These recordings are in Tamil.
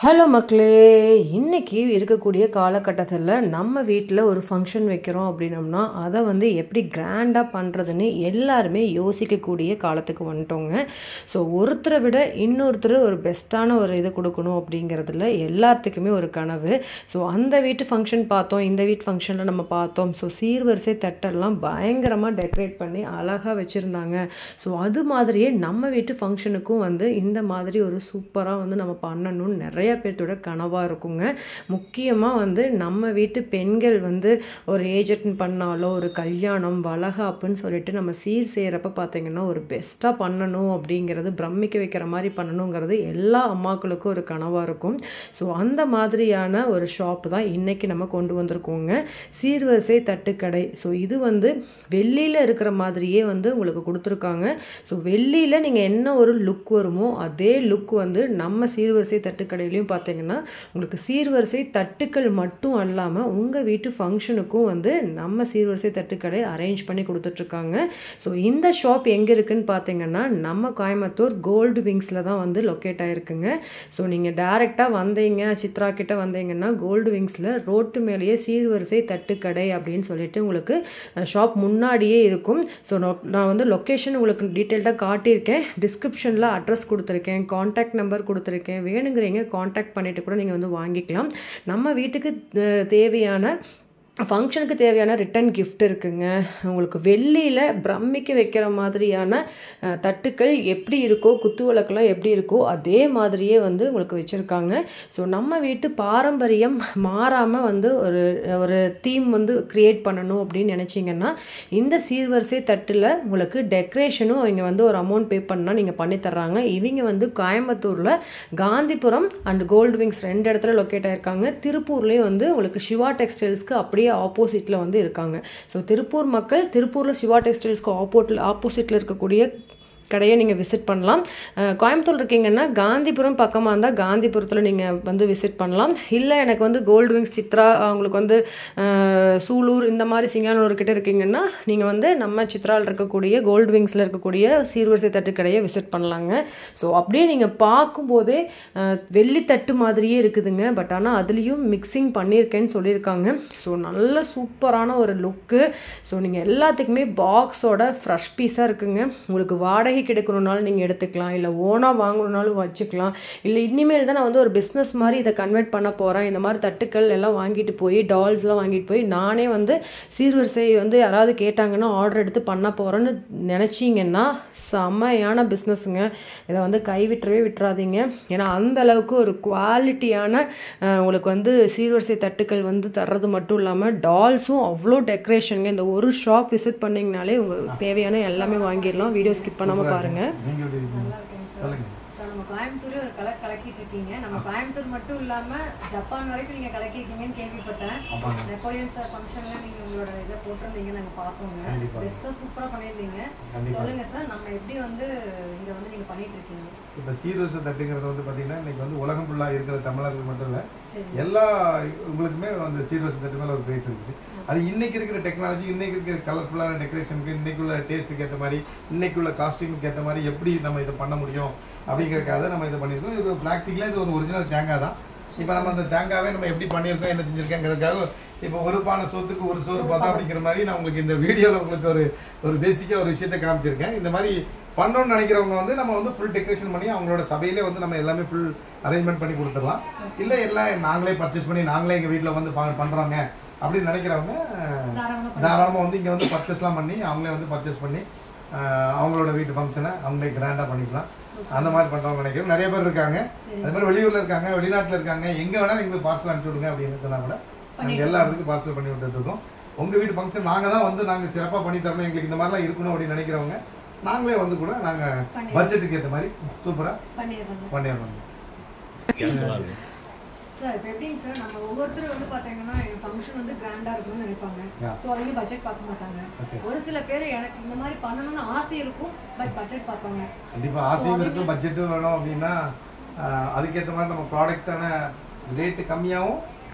ஹலோ மக்களே, இன்றைக்கி இருக்கக்கூடிய காலகட்டத்தில் நம்ம வீட்டில் ஒரு ஃபங்க்ஷன் வைக்கிறோம் அப்படின்னோம்னா அதை எப்படி கிராண்டாக பண்ணுறதுன்னு எல்லாருமே யோசிக்கக்கூடிய காலத்துக்கு வந்துட்டோங்க. ஸோ ஒருத்தரை விட இன்னொருத்தர் ஒரு பெஸ்ட்டான ஒரு இது கொடுக்கணும் அப்படிங்கிறதுல எல்லாத்துக்குமே ஒரு கனவு. ஸோ அந்த வீட்டு ஃபங்க்ஷன் பார்த்தோம், இந்த வீட்டு ஃபங்க்ஷனில் நம்ம பார்த்தோம். ஸோ சீர்வரிசை தட்டெல்லாம் பயங்கரமாக டெக்கரேட் பண்ணி அழகாக வச்சுருந்தாங்க. ஸோ அது மாதிரியே நம்ம வீட்டு ஃபங்க்ஷனுக்கும் இந்த மாதிரி ஒரு சூப்பராக நம்ம பண்ணணும்னு நிறைய பேர்த்தோட கனவாக இருக்குங்க. முக்கியமாக நம்ம வீட்டு பெண்கள் ஒரு ஏஜ் அட்டன் பண்ணாலோ ஒரு கல்யாணம் வளகாப்புன்னு சொல்லிட்டு நம்ம சீர் செய்கிறப்ப பார்த்தீங்கன்னா ஒரு பெஸ்ட்டாக பண்ணணும் அப்படிங்கிறது, பிரமிக்க வைக்கிற மாதிரி பண்ணணுங்கிறது எல்லா அம்மாக்களுக்கும் ஒரு கனவாக இருக்கும். ஸோ அந்த மாதிரியான ஒரு ஷாப் தான் இன்றைக்கி நம்ம கொண்டு வந்திருக்கோங்க, சீர்வரிசை தட்டுக்கடை. ஸோ இது வெள்ளியில் இருக்கிற மாதிரியே உங்களுக்கு கொடுத்துருக்காங்க. ஸோ வெள்ளியில் நீங்கள் என்ன ஒரு லுக் வருமோ அதே லுக் நம்ம சீர்வரிசை தட்டுக்கடையிலையும் பார்த்தீங்கன்னா உங்களுக்கு சீர்வரிசை தட்டுக்கள் மட்டும் அல்லாமல் உங்கள் வீட்டு ஃபங்க்ஷனுக்கும் நம்ம சீர்வரிசை தட்டுக்கடை அரேஞ்ச் பண்ணி கொடுத்துட்ருக்காங்க. ஸோ இந்த ஷாப் எங்கே இருக்குதுன்னு பார்த்தீங்கன்னா நம்ம கோயம்புத்தூர் கோல்டு விங்ஸில் தான் லொக்கேட் ஆகிருக்குங்க. ஸோ நீங்கள் டேரெக்டாக வந்தீங்க, சித்ரா கிட்ட வந்தீங்கன்னா கோல்டு விங்ஸில் ரோட்டு மேலேயே சீர்வரிசை தட்டுக்கடை அப்படின்னு சொல்லிட்டு உங்களுக்கு ஷாப் முன்னாடியே இருக்கும். ஸோ நான் லொக்கேஷன் உங்களுக்கு டீட்டெயில்டாக காட்டியிருக்கேன், டிஸ்கிரிப்ஷனில் அட்ரஸ் கொடுத்துருக்கேன், கான்டாக்ட் நம்பர் கொடுத்துருக்கேன். வேணுங்கிறீங்க கான்டாக்ட் பண்ணிவிட்டு கூட நீங்கள் வாங்கிக்கலாம். நம்ம வீட்டுக்கு தேவையான ஃபங்க்ஷனுக்கு தேவையான ரிட்டன் கிஃப்ட் இருக்குங்க. உங்களுக்கு வெள்ளியில் பிரமிக்க வைக்கிற மாதிரியான தட்டுக்கள் எப்படி இருக்கோ, குத்து விளக்கெல்லாம் எப்படி இருக்கோ அதே மாதிரியே உங்களுக்கு வச்சுருக்காங்க. ஸோ நம்ம வீட்டு பாரம்பரியம் மாறாமல் ஒரு தீம் க்ரியேட் பண்ணணும் அப்படின்னு நினச்சிங்கன்னா இந்த சீர்வரிசை தட்டில் உங்களுக்கு டெக்கரேஷனும் அவங்க ஒரு அமௌண்ட் பே பண்ணால் நீங்கள் பண்ணித்தர்றாங்க. இவங்க கோயம்புத்தூரில் காந்திபுரம் அண்ட் கோல்டு விங்ஸ் 2 இடத்துல லொக்கேட் ஆகிருக்காங்க. திருப்பூர்லேயும் உங்களுக்கு சிவா டெக்ஸ்டைல்ஸ்க்கு அப்படியே ஆப்போசிட்டில் இருக்காங்க. ஸோ திருப்பூர் மக்கள் திருப்பூரில் சிவா டெக்ஸ்டைல்ஸ்க்கு ஆப்போசிட்டில் இருக்கக்கூடிய கடையை நீங்கள் விசிட் பண்ணலாம். கோயம்புத்தூர் இருக்கீங்கன்னா காந்திபுரம் பக்கமாக இருந்தால் காந்திபுரத்தில் நீங்கள் விசிட் பண்ணலாம். இல்லை எனக்கு கோல்டு விங்ஸ் சித்ரா, அவங்களுக்கு சூலூர் இந்த மாதிரி சிங்கானூர் கிட்ட இருக்கீங்கன்னா நீங்கள் நம்ம சித்ராவில் இருக்கக்கூடிய கோல்டு விங்ஸில் இருக்கக்கூடிய சீர்வரிசை தட்டு கடையை விசிட் பண்ணலாங்க. ஸோ அப்படியே நீங்கள் பார்க்கும்போதே வெள்ளித்தட்டு மாதிரியே இருக்குதுங்க. பட் ஆனால் அதுலேயும் மிக்சிங் பண்ணியிருக்கேன்னு சொல்லியிருக்காங்க. ஸோ நல்ல சூப்பரான ஒரு லுக்கு. ஸோ நீங்கள் எல்லாத்துக்குமே பாக்ஸோட ஃப்ரெஷ் பீஸாக இருக்குங்க. உங்களுக்கு வாடகை கிடைக்கணும்னாலும் நீங்கள் எடுத்துக்கலாம், இல்லை ஓனாக வாங்கணுன்னாலும் வச்சுக்கலாம். இல்லை இனிமேல் தான் நான் ஒரு பிஸ்னஸ் மாதிரி இதை கன்வெர்ட் பண்ண போகிறேன், இந்த மாதிரி தட்டுக்கள் எல்லாம் வாங்கிட்டு போய் டால்ஸ்லாம் வாங்கிட்டு போய் நானே சீர்வரிசை யாராவது கேட்டாங்கன்னா ஆர்டர் எடுத்து பண்ண போகிறேன்னு நினச்சிங்கன்னா செம்மையான பிஸ்னஸுங்க. இதை கைவிட்டுறவே விட்டுறாதீங்க. ஏன்னா அந்த அளவுக்கு ஒரு குவாலிட்டியான உங்களுக்கு சீர்வரிசை தட்டுக்கள் தர்றது மட்டும் இல்லாமல் டால்ஸும் அவ்வளோ டெக்கரேஷனுங்க. இந்த ஒரு ஷாப் விசிட் பண்ணிங்கனாலே உங்களுக்கு தேவையான எல்லாமே வாங்கிடலாம். வீடியோ ஸ்கிப் பண்ணாமல் பாருங்க. நம்ம கோயம்புத்தூரே ஒரு கலக்கிட்டு இருக்கீங்க. நம்ம கோயம்புத்தூர் மட்டும் இல்லாம ஜப்பான் வரைக்கும் நீங்க கலக்கிருக்கீங்கன்னு கேள்விப்பட்டேன். நெப்போலியன் சார் ஃபங்க்ஷன்ல நீங்க உங்களோட இதை போட்டிருந்தீங்க, நாங்க பார்த்தோங்க. பெஸ்ட்டாக சூப்பரா பண்ணியிருந்தீங்க. சொல்லுங்க சார், நம்ம எப்படி இங்க நீங்க பண்ணிட்டு இருக்கீங்க? இப்போ சீர்வரிசை தட்டுங்கிறது பார்த்தீங்கன்னா இன்னைக்கு உலகம் ஃபுல்லாக இருக்கிற தமிழர்கள் மட்டும் இல்லை, எல்லா உங்களுக்குமே சீர்வரிசை தட்டு மேலே ஒரு பேஸ் இருக்குது. அது இன்னைக்கு இருக்கிற டெக்னாலஜி, இன்னைக்கு இருக்கிற கலர்ஃபுல்லான டெக்கரேஷனுக்கு, இன்னைக்குள்ள டேஸ்ட்டுக்கு ஏற்ற மாதிரி, இன்னைக்குள்ள காஸ்டியூமுக்கு ஏற்ற மாதிரி எப்படி நம்ம இதை பண்ண முடியும் அப்படிங்கிறதுக்காக நம்ம இதை பண்ணியிருக்கோம். இது ப்ராக்டிக்கலாக இது ஒரு ஒரிஜினல் தேங்காய் தான். இப்போ நம்ம அந்த தேங்காவே நம்ம எப்படி பண்ணியிருக்கோம், என்ன செஞ்சுருக்கேங்கிறதுக்காக இப்போ ஒரு பானை சோத்துக்கு ஒரு சோறு பார்த்தா அப்படிங்கிற மாதிரி நான் உங்களுக்கு இந்த வீடியோவில் உங்களுக்கு ஒரு பேசிக்காக ஒரு விஷயத்தை காமிச்சிருக்கேன். இந்த மாதிரி பண்ணணும்னு நினைக்கிறவங்க நம்ம ஃபுல் டெக்கரேஷன் பண்ணி அவங்களோட சபையிலே நம்ம எல்லாமே ஃபுல் அரேஞ்ச்மெண்ட் பண்ணி கொடுத்துடலாம். இல்லை எல்லாம் நாங்களே பர்ச்சேஸ் பண்ணி நாங்களே எங்கள் வீட்டில் பண்ணுறாங்க அப்படின்னு நினைக்கிறவங்க தாராளமாக இங்கே பர்ச்சேஸ்லாம் பண்ணி அவங்களே பர்ச்சேஸ் பண்ணி அவங்களோட வீட்டு ஃபங்க்ஷனை அவங்களே கிராண்டாக பண்ணிக்கலாம். அந்த மாதிரி பண்ணுறவங்க நினைக்கிறோம் நிறைய பேர் இருக்காங்க. அது மாதிரி வெளியூரில் இருக்காங்க, வெளிநாட்டில் இருக்காங்க. எங்கே வேணாலும் எங்களுக்கு பார்சல் அனுப்பிச்சி விடுங்க அப்படின்னு சொன்னால் கூட நாங்கள் எல்லா இடத்துக்கும் பார்சல் பண்ணி விட்டுருக்கோம். உங்கள் வீட்டு ஃபங்க்ஷன் நாங்கள் தான் நாங்கள் சிறப்பாக பண்ணி தரணும், எங்களுக்கு இந்த மாதிரிலாம் இருக்கணும் அப்படின்னு நினைக்கிறவங்க நாங்களே கூட நாங்கள் பட்ஜெட்டுக்கு ஏற்ற மாதிரி சூப்பராக பண்ணிடுறோம். சார் இப்போ எப்படிங்க சார், நம்ம ஒவ்வொருத்தரும் பார்த்தீங்கன்னா ஃபங்க்ஷன் கிராண்டாக இருக்கணும்னு நினைப்பாங்க. ஸோ அவங்க பட்ஜெட் பார்க்க மாட்டாங்க. ஒரு சில பேர் எனக்கு இந்த மாதிரி பண்ணணும்னு ஆசை இருக்கும், பட் பட்ஜெட் பார்ப்பாங்க. கண்டிப்பாக ஆசையும் இருக்கும், பட்ஜெட்டும் வேணும். அப்படின்னா அதுக்கேற்ற மாதிரி நம்ம ப்ராடக்டான ரேட்டு கம்மியாகவும்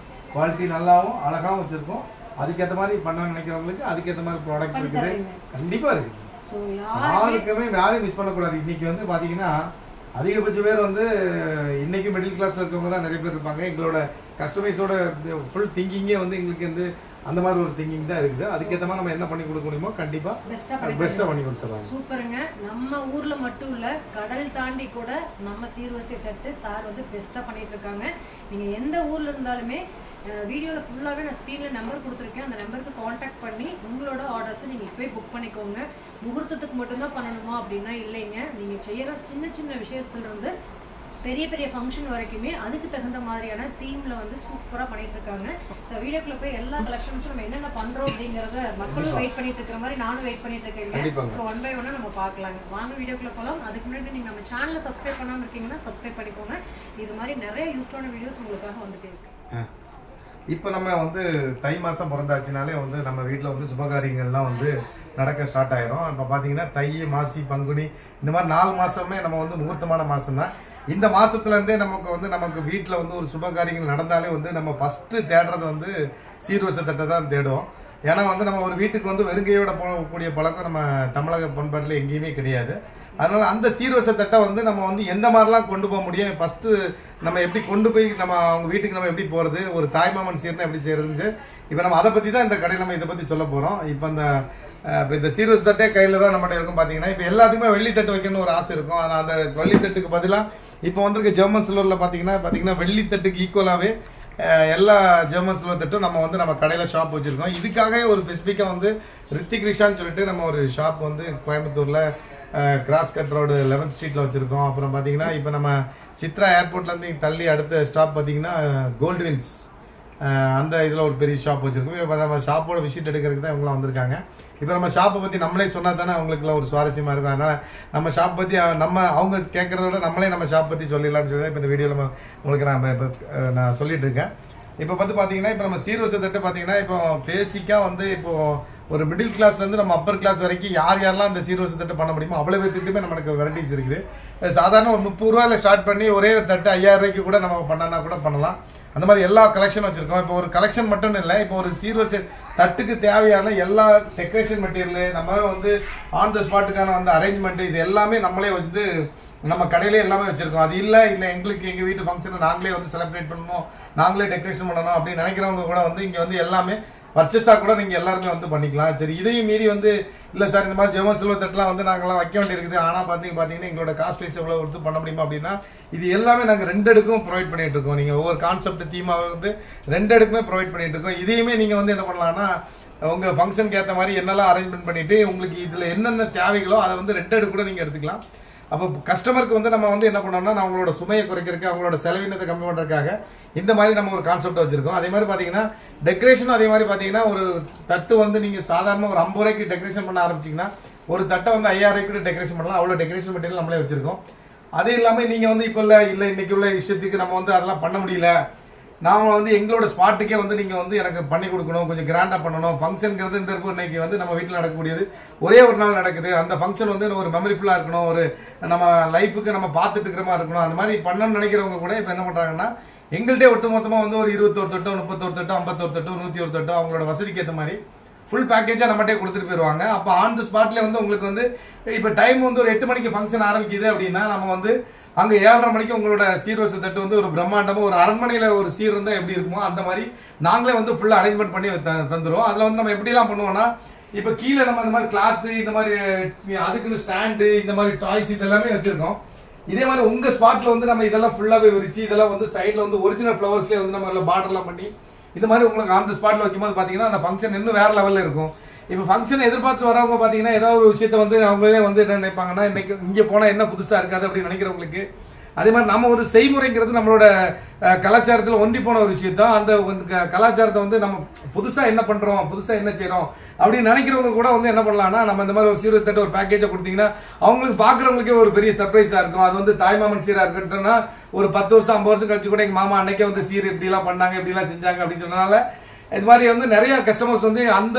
குவாலிட்டி நல்லாவும் அழகாகவும் வச்சுருக்கோம். அதுக்கேற்ற மாதிரி பண்ணணும்னு நினைக்கிறவங்களுக்கு அதுக்கேற்ற மாதிரி ப்ராடக்ட் இருக்குது, கண்டிப்பாக இருக்குது. யாருக்குமே யாரையும் மிஸ் பண்ணக்கூடாது. இன்றைக்கி பார்த்தீங்கன்னா அதிகபட்ச பேர் வந்து இன்னைக்கு மிடில் கிளாஸ்ல இருக்கவங்க தான் நிறைய பேர் இருப்பாங்க. எங்களோட கஸ்டமைஸோட ஃபுல் திங்கிங்கே வந்து எங்களுக்கு வந்து அந்த மாதிரி ஒரு திங்கிங் தான் இருக்குது. அதுக்கேற்ற மாதிரி நம்ம என்ன பண்ணி கொடுக்க முடியுமோ கண்டிப்பா பெஸ்டா பண்ணி கொடுத்துருவாங்க. சூப்பருங்க. நம்ம ஊர்ல மட்டும் இல்ல, கடல் தாண்டி கூட நம்ம சீர்வரிசை தட்டு சார் வந்து பெஸ்டா பண்ணிட்டு இருக்காங்க. நீங்க எந்த ஊர்ல இருந்தாலுமே வீடியோவில் ஃபுல்லாகவே நான் ஸ்க்ரீனில் நம்பர் கொடுத்துருக்கேன். அந்த நம்பருக்கு காண்டாக்ட் பண்ணி உங்களோட ஆர்டர்ஸை நீங்கள் இப்போயே புக் பண்ணிக்கோங்க. முகூர்த்தத்துக்கு மட்டும்தான் பண்ணணுமா அப்படின்னா இல்லைங்க. நீங்கள் செய்கிற சின்ன சின்ன விஷயத்துலேருந்து பெரிய பெரிய ஃபங்க்ஷன் வரைக்குமே அதுக்கு தகுந்த மாதிரியான தீமில் வந்து சூப்பராக பண்ணிட்டு இருக்காங்க. ஸோ வீடியோக்குள்ள போய் எல்லா கலெக்ஷன்ஸும் நம்ம என்னென்ன பண்ணுறோம் அப்படிங்கிறத மக்களும் வெயிட் பண்ணிட்டு இருக்கிற மாதிரி நானும் வெயிட் பண்ணிட்டு இருக்கேங்க. ஸோ 1 by 1 நம்ம பார்க்கலாங்க. வாங்க வீடியோக்குள்ள போகலாம். அதுக்கு முன்னாடி நீங்கள் நம்ம சேனலை சப்ஸ்கிரைப் பண்ணாமல் இருக்கீங்கன்னா சப்ஸ்கிரைப் பண்ணிக்கோங்க. இது மாதிரி நிறைய யூஸ்ஃபுல்லான வீடியோஸ் உங்களுக்காக வந்துட்டே இருக்கு. இப்போ நம்ம வந்து தை மாதம் பிறந்தாச்சுனாலே வந்து நம்ம வீட்டில் வந்து சுபகாரியங்கள்லாம் வந்து நடக்க ஸ்டார்ட் ஆயிரும். இப்போ பார்த்தீங்கன்னா தை, மாசி, பங்குனி இந்த மாதிரி 4 மாதமே நம்ம வந்து முகூர்த்தமான மாதம் தான். இந்த மாதத்துலேருந்தே நமக்கு வீட்டில் வந்து ஒரு சுபகாரியங்கள் நடந்தாலே வந்து நம்ம ஃபஸ்ட்டு தேடுறது வந்து சீர்வரிசை தட்டை தான் தேடுவோம். ஏன்னா வந்து நம்ம ஒரு வீட்டுக்கு வந்து வெறுங்கையோட போகக்கூடிய பழக்கம் நம்ம தமிழக பண்பாட்டில் எங்கேயுமே கிடையாது. அதனால அந்த சீர்வரிசை தட்டை வந்து நம்ம வந்து எந்த மாதிரிலாம் கொண்டு போக முடியும், ஃபஸ்ட்டு நம்ம எப்படி கொண்டு போய் நம்ம அவங்க வீட்டுக்கு நம்ம எப்படி போகிறது, ஒரு தாய்மாமன் சீர்னா எப்படி செய்யறது, இப்போ நம்ம அதை பற்றி தான் இந்த கடையில் நம்ம இதை பற்றி சொல்ல போகிறோம். இப்போ இந்த சீர்வரிசை தட்டே கையில் தான் நம்மகிட்ட இருக்கும். பார்த்தீங்கன்னா இப்போ எல்லாத்துக்குமே வெள்ளி தட்டு வைக்கணும்னு ஒரு ஆசை இருக்கும். ஆனால் அந்த வெள்ளி தட்டுக்கு பதிலாக இப்போ வந்திருக்க ஜெர்மன் சில்வரில் பார்த்தீங்கன்னா வெள்ளி தட்டுக்கு ஈக்குவலாகவே எல்லா ஜெர்மன் சில்வர் தட்டும் நம்ம கடையில் ஷாப் வச்சுருக்கோம். இதுக்காகவே ஒரு ஸ்பெசிஃபிக்காக வந்து ரித்திக் ரிஷான்னு சொல்லிட்டு நம்ம ஒரு ஷாப் வந்து கோயம்புத்தூரில் கிராஸ் கட் ரோடு 11th ஸ்ட்ரீட்டில் வச்சுருக்கோம். அப்புறம் பார்த்தீங்கன்னா இப்போ நம்ம சித்ரா ஏர்போர்ட்லேருந்து தள்ளி அடுத்த ஸ்டாப் பார்த்தீங்கன்னா கோல்ட்வின்ஸ் அந்த இதில் ஒரு பெரிய ஷாப் வச்சுருக்கோம். இப்போ நம்ம ஷாப்போட விசிட் எடுக்கிறதுக்கு தான் இவங்களாம் வந்திருக்காங்க. இப்போ நம்ம ஷாப்பை பற்றி நம்மளே சொன்னால் தானே அவங்களுக்குலாம் ஒரு சுவாரஸ்யமாக இருக்கும். அதனால் நம்ம ஷாப் பற்றி அவங்க கேட்குறத விட நம்மளே நம்ம ஷாப் பற்றி சொல்லிடலாம்னு சொல்லி தான் இப்போ இந்த வீடியோவில் உங்களுக்கு நான் சொல்லிட்டு இருக்கேன். இப்போ பார்த்தீங்கன்னா இப்போ நம்ம சீர்வரிசை தட்டு பார்த்தீங்கன்னா இப்போ பேசிக்காக வந்து இப்போது ஒரு மிடில் கிளாஸ்லேருந்து நம்ம அப்பர் கிளாஸ் வரைக்கும் யாரெல்லாம் அந்த சீர்வரிசை தட்டு பண்ண முடியுமோ அவ்வளோ பேர்த்துக்கிட்டுமே நமக்கு வெரைட்டிஸ் இருக்குது. சாதாரண ஒரு 30 ரூபாயில் ஸ்டார்ட் பண்ணி ஒரே ஒரு தட்டு 5000 ரூபாய்க்கு கூட நம்ம பண்ணனா கூட பண்ணலாம். அந்த மாதிரி எல்லா கலெக்ஷன் வச்சுருக்கோம். இப்போ ஒரு கலெக்ஷன் மட்டும் இல்லை, இப்போ ஒரு சீர்வரிசை தட்டுக்கு தேவையான எல்லா டெக்கரேஷன் மெட்டீரியலு நம்ம வந்து ஆன் த ஸ்பாட்டுக்கான வந்து அரேஞ்ச்மெண்ட் இது எல்லாமே நம்மளே வந்து நம்ம கடையிலே எல்லாமே வச்சுருக்கோம். அது இல்லை எங்களுக்கு எங்கள் வீட்டு ஃபங்க்ஷனை நாங்களே வந்து செலிப்ரேட் பண்ணணும், நாங்களே டெக்கரேஷன் பண்ணணும் அப்படின்னு நினைக்கிறவங்க கூட வந்து இங்கே வந்து எல்லாமே பர்ச்சேஸாக கூட நீங்கள் எல்லாருமே வந்து பண்ணிக்கலாம். சரி, இதையும் மீறி வந்து இல்லை சார் இந்த மாதிரி ஜெர்மன் சில்வர் தட்டுலாம் வந்து நாங்கள்லாம் வைக்க வேண்டியிருக்குது, ஆனால் பார்த்தீங்கன்னா எங்களோட காஸ்ட் வைஸ் எவ்வளோ கொடுத்து பண்ண முடியுமா அப்படின்னா இது எல்லாமே நாங்கள் 2 அடுக்கும் ப்ரொவைட் பண்ணிட்டு இருக்கோம். நீங்கள் ஒவ்வொரு கான்செப்ட் தீமாவை வந்து 2 அடுக்குமே ப்ரொவைட் பண்ணிட்டு இருக்கோம். இதையுமே நீங்கள் வந்து என்ன பண்ணலாம்னா உங்கள் ஃபங்க்ஷனுக்கு ஏற்ற மாதிரி என்னெல்லாம் அரேஞ்ச்மெண்ட் பண்ணிவிட்டு உங்களுக்கு இதில் என்னென்ன தேவைகளோ அதை வந்து 2 அடுக்கு கூட நீங்கள் எடுத்துக்கலாம். அப்போ கஸ்டமருக்கு வந்து நம்ம வந்து என்ன பண்ணோம்னா அவங்களோட சுமையை குறைக்கிறதுக்கு அவங்களோட செலவினத்தை கம்மி பண்ணுறதுக்காக இந்த மாதிரி நம்ம ஒரு கான்செப்ட் வச்சிருக்கோம். அதே மாதிரி பார்த்தீங்கன்னா டெக்கரேஷனும் அதே மாதிரி பார்த்தீங்கன்னா ஒரு தட்டு வந்து நீங்கள் சாதாரண ஒரு 50 ரூபாய்க்கு டெக்கரேஷன் பண்ண ஆரம்பிச்சிங்கன்னா ஒரு தட்டை வந்து 5000 ரூபாய்க்கு டெக்கரேஷன் பண்ணலாம். அவ்வளோ டெக்கரேஷன் மெட்டீரியல் நம்மளே வச்சிருக்கோம். அது இல்லாமல் நீங்கள் வந்து இப்போ இல்லை இன்னைக்கு உள்ள விஷயத்துக்கு நம்ம வந்து அதெல்லாம் பண்ண முடியல, நாம வந்து எங்களோட ஸ்பாட்டுக்கே வந்து நீங்கள் வந்து எனக்கு பண்ணி கொடுக்கணும், கொஞ்சம் கிராண்டாக பண்ணணும். ஃபங்க்ஷனுங்கிறது இந்த இன்னைக்கு வந்து நம்ம வீட்டில் நடக்கக்கூடியது ஒரே ஒரு நாள் நடக்குது. அந்த ஃபங்க்ஷன் வந்து ஒரு மெமரிஃபுல்லாக இருக்கணும், ஒரு நம்ம லைஃபுக்கு நம்ம பார்த்துட்டு இருக்கிற மாதிரி இருக்கணும். அந்த மாதிரி பண்ணணும்னு நினைக்கிறவங்க கூட இப்போ என்ன பண்ணுறாங்கன்னா எங்கள்கிட்ட ஒட்டு மொத்தமாக வந்து ஒரு 21 தட்டோ 31 தட்டோ 51 தட்டோ 101 தட்டோ அவங்களோட வசதிக்கு ஏற்ற மாதிரி ஃபுல் பேக்கேஜாக நம்மகிட்டே கொடுத்துட்டு போயிடுவாங்க. அப்போ ஆன் தி ஸ்பாட்லேயே வந்து உங்களுக்கு வந்து இப்போ டைம் வந்து ஒரு 8 மணிக்கு ஃபங்க்ஷன் ஆரம்பிக்குது அப்படின்னா நம்ம வந்து அங்கே 7:30 மணிக்கு உங்களோட சீர்வரிசை தட்டு வந்து ஒரு பிரம்மாண்டமாக ஒரு அரண்மனையில் ஒரு சீர் இருந்தால் எப்படி இருக்குமோ அந்த மாதிரி நாங்களே வந்து ஃபுல்லாக அரேஞ்ச்மெண்ட் பண்ணி தந்துடுவோம். அதில் வந்து நம்ம எப்படிலாம் பண்ணுவோம்னா இப்போ கீழே நம்ம இந்த மாதிரி கிளாத்து இந்த மாதிரி அதுக்குன்னு ஸ்டாண்டு இந்த மாதிரி டாய்ஸ் இதெல்லாமே வச்சுருக்கோம். இதே மாதிரி உங்கள் ஸ்பாட்டில் வந்து நம்ம இதெல்லாம் ஃபுல்லாகவே விரிச்சு இதெல்லாம் வந்து சைடில் வந்து ஒரிஜினல் ஃப்ளவர்ஸ்லேயே வந்து நம்ம பார்டர்லாம் பண்ணி இந்த மாதிரி உங்களுக்கு ஆன் தி ஸ்பாட்டில் வைக்கும்போது பார்த்தீங்கன்னா அந்த ஃபங்க்ஷன் இன்னும் வேறு லெவலில் இருக்கும். இப்போ ஃபங்க்ஷனை எதிர்பார்த்து வரவங்க பார்த்தீங்கன்னா ஏதாவது ஒரு விஷயத்த வந்து அவங்களே வந்து என்ன நினைப்பாங்கன்னா இன்னைக்கு இங்கே போனால் என்ன புதுசாக இருக்காது அப்படின்னு நினைக்கிறவங்களுக்கு அதே மாதிரி நம்ம ஒரு செய்முறைங்கிறது நம்மளோட கலாச்சாரத்தில் ஒன்றி போன ஒரு விஷயத்தான். அந்த கலாச்சாரத்தை வந்து நம்ம புதுசாக என்ன பண்ணுறோம், புதுசாக என்ன செய்கிறோம் அப்படின்னு நினைக்கிறவங்க கூட வந்து என்ன பண்ணலாம்னா நம்ம இந்த மாதிரி ஒரு சீரியஸ் தட்டு ஒரு பேக்கேஜை கொடுத்தீங்கன்னா அவங்களுக்கு பார்க்குறவங்களுக்கே ஒரு பெரிய சர்ப்ரைஸாக இருக்கும். அது வந்து தாய்மாமன் சீராக இருக்கட்டும்னா ஒரு 10 வருஷம் 50 வருஷம் கழிச்சு கூட எங்கள் மாமா அன்னைக்கே வந்து சீர் இப்படிலாம் பண்ணாங்க இப்படிலாம் செஞ்சாங்க அப்படின்னு சொன்னனால இது மாதிரி வந்து நிறைய கஸ்டமர்ஸ் வந்து அந்த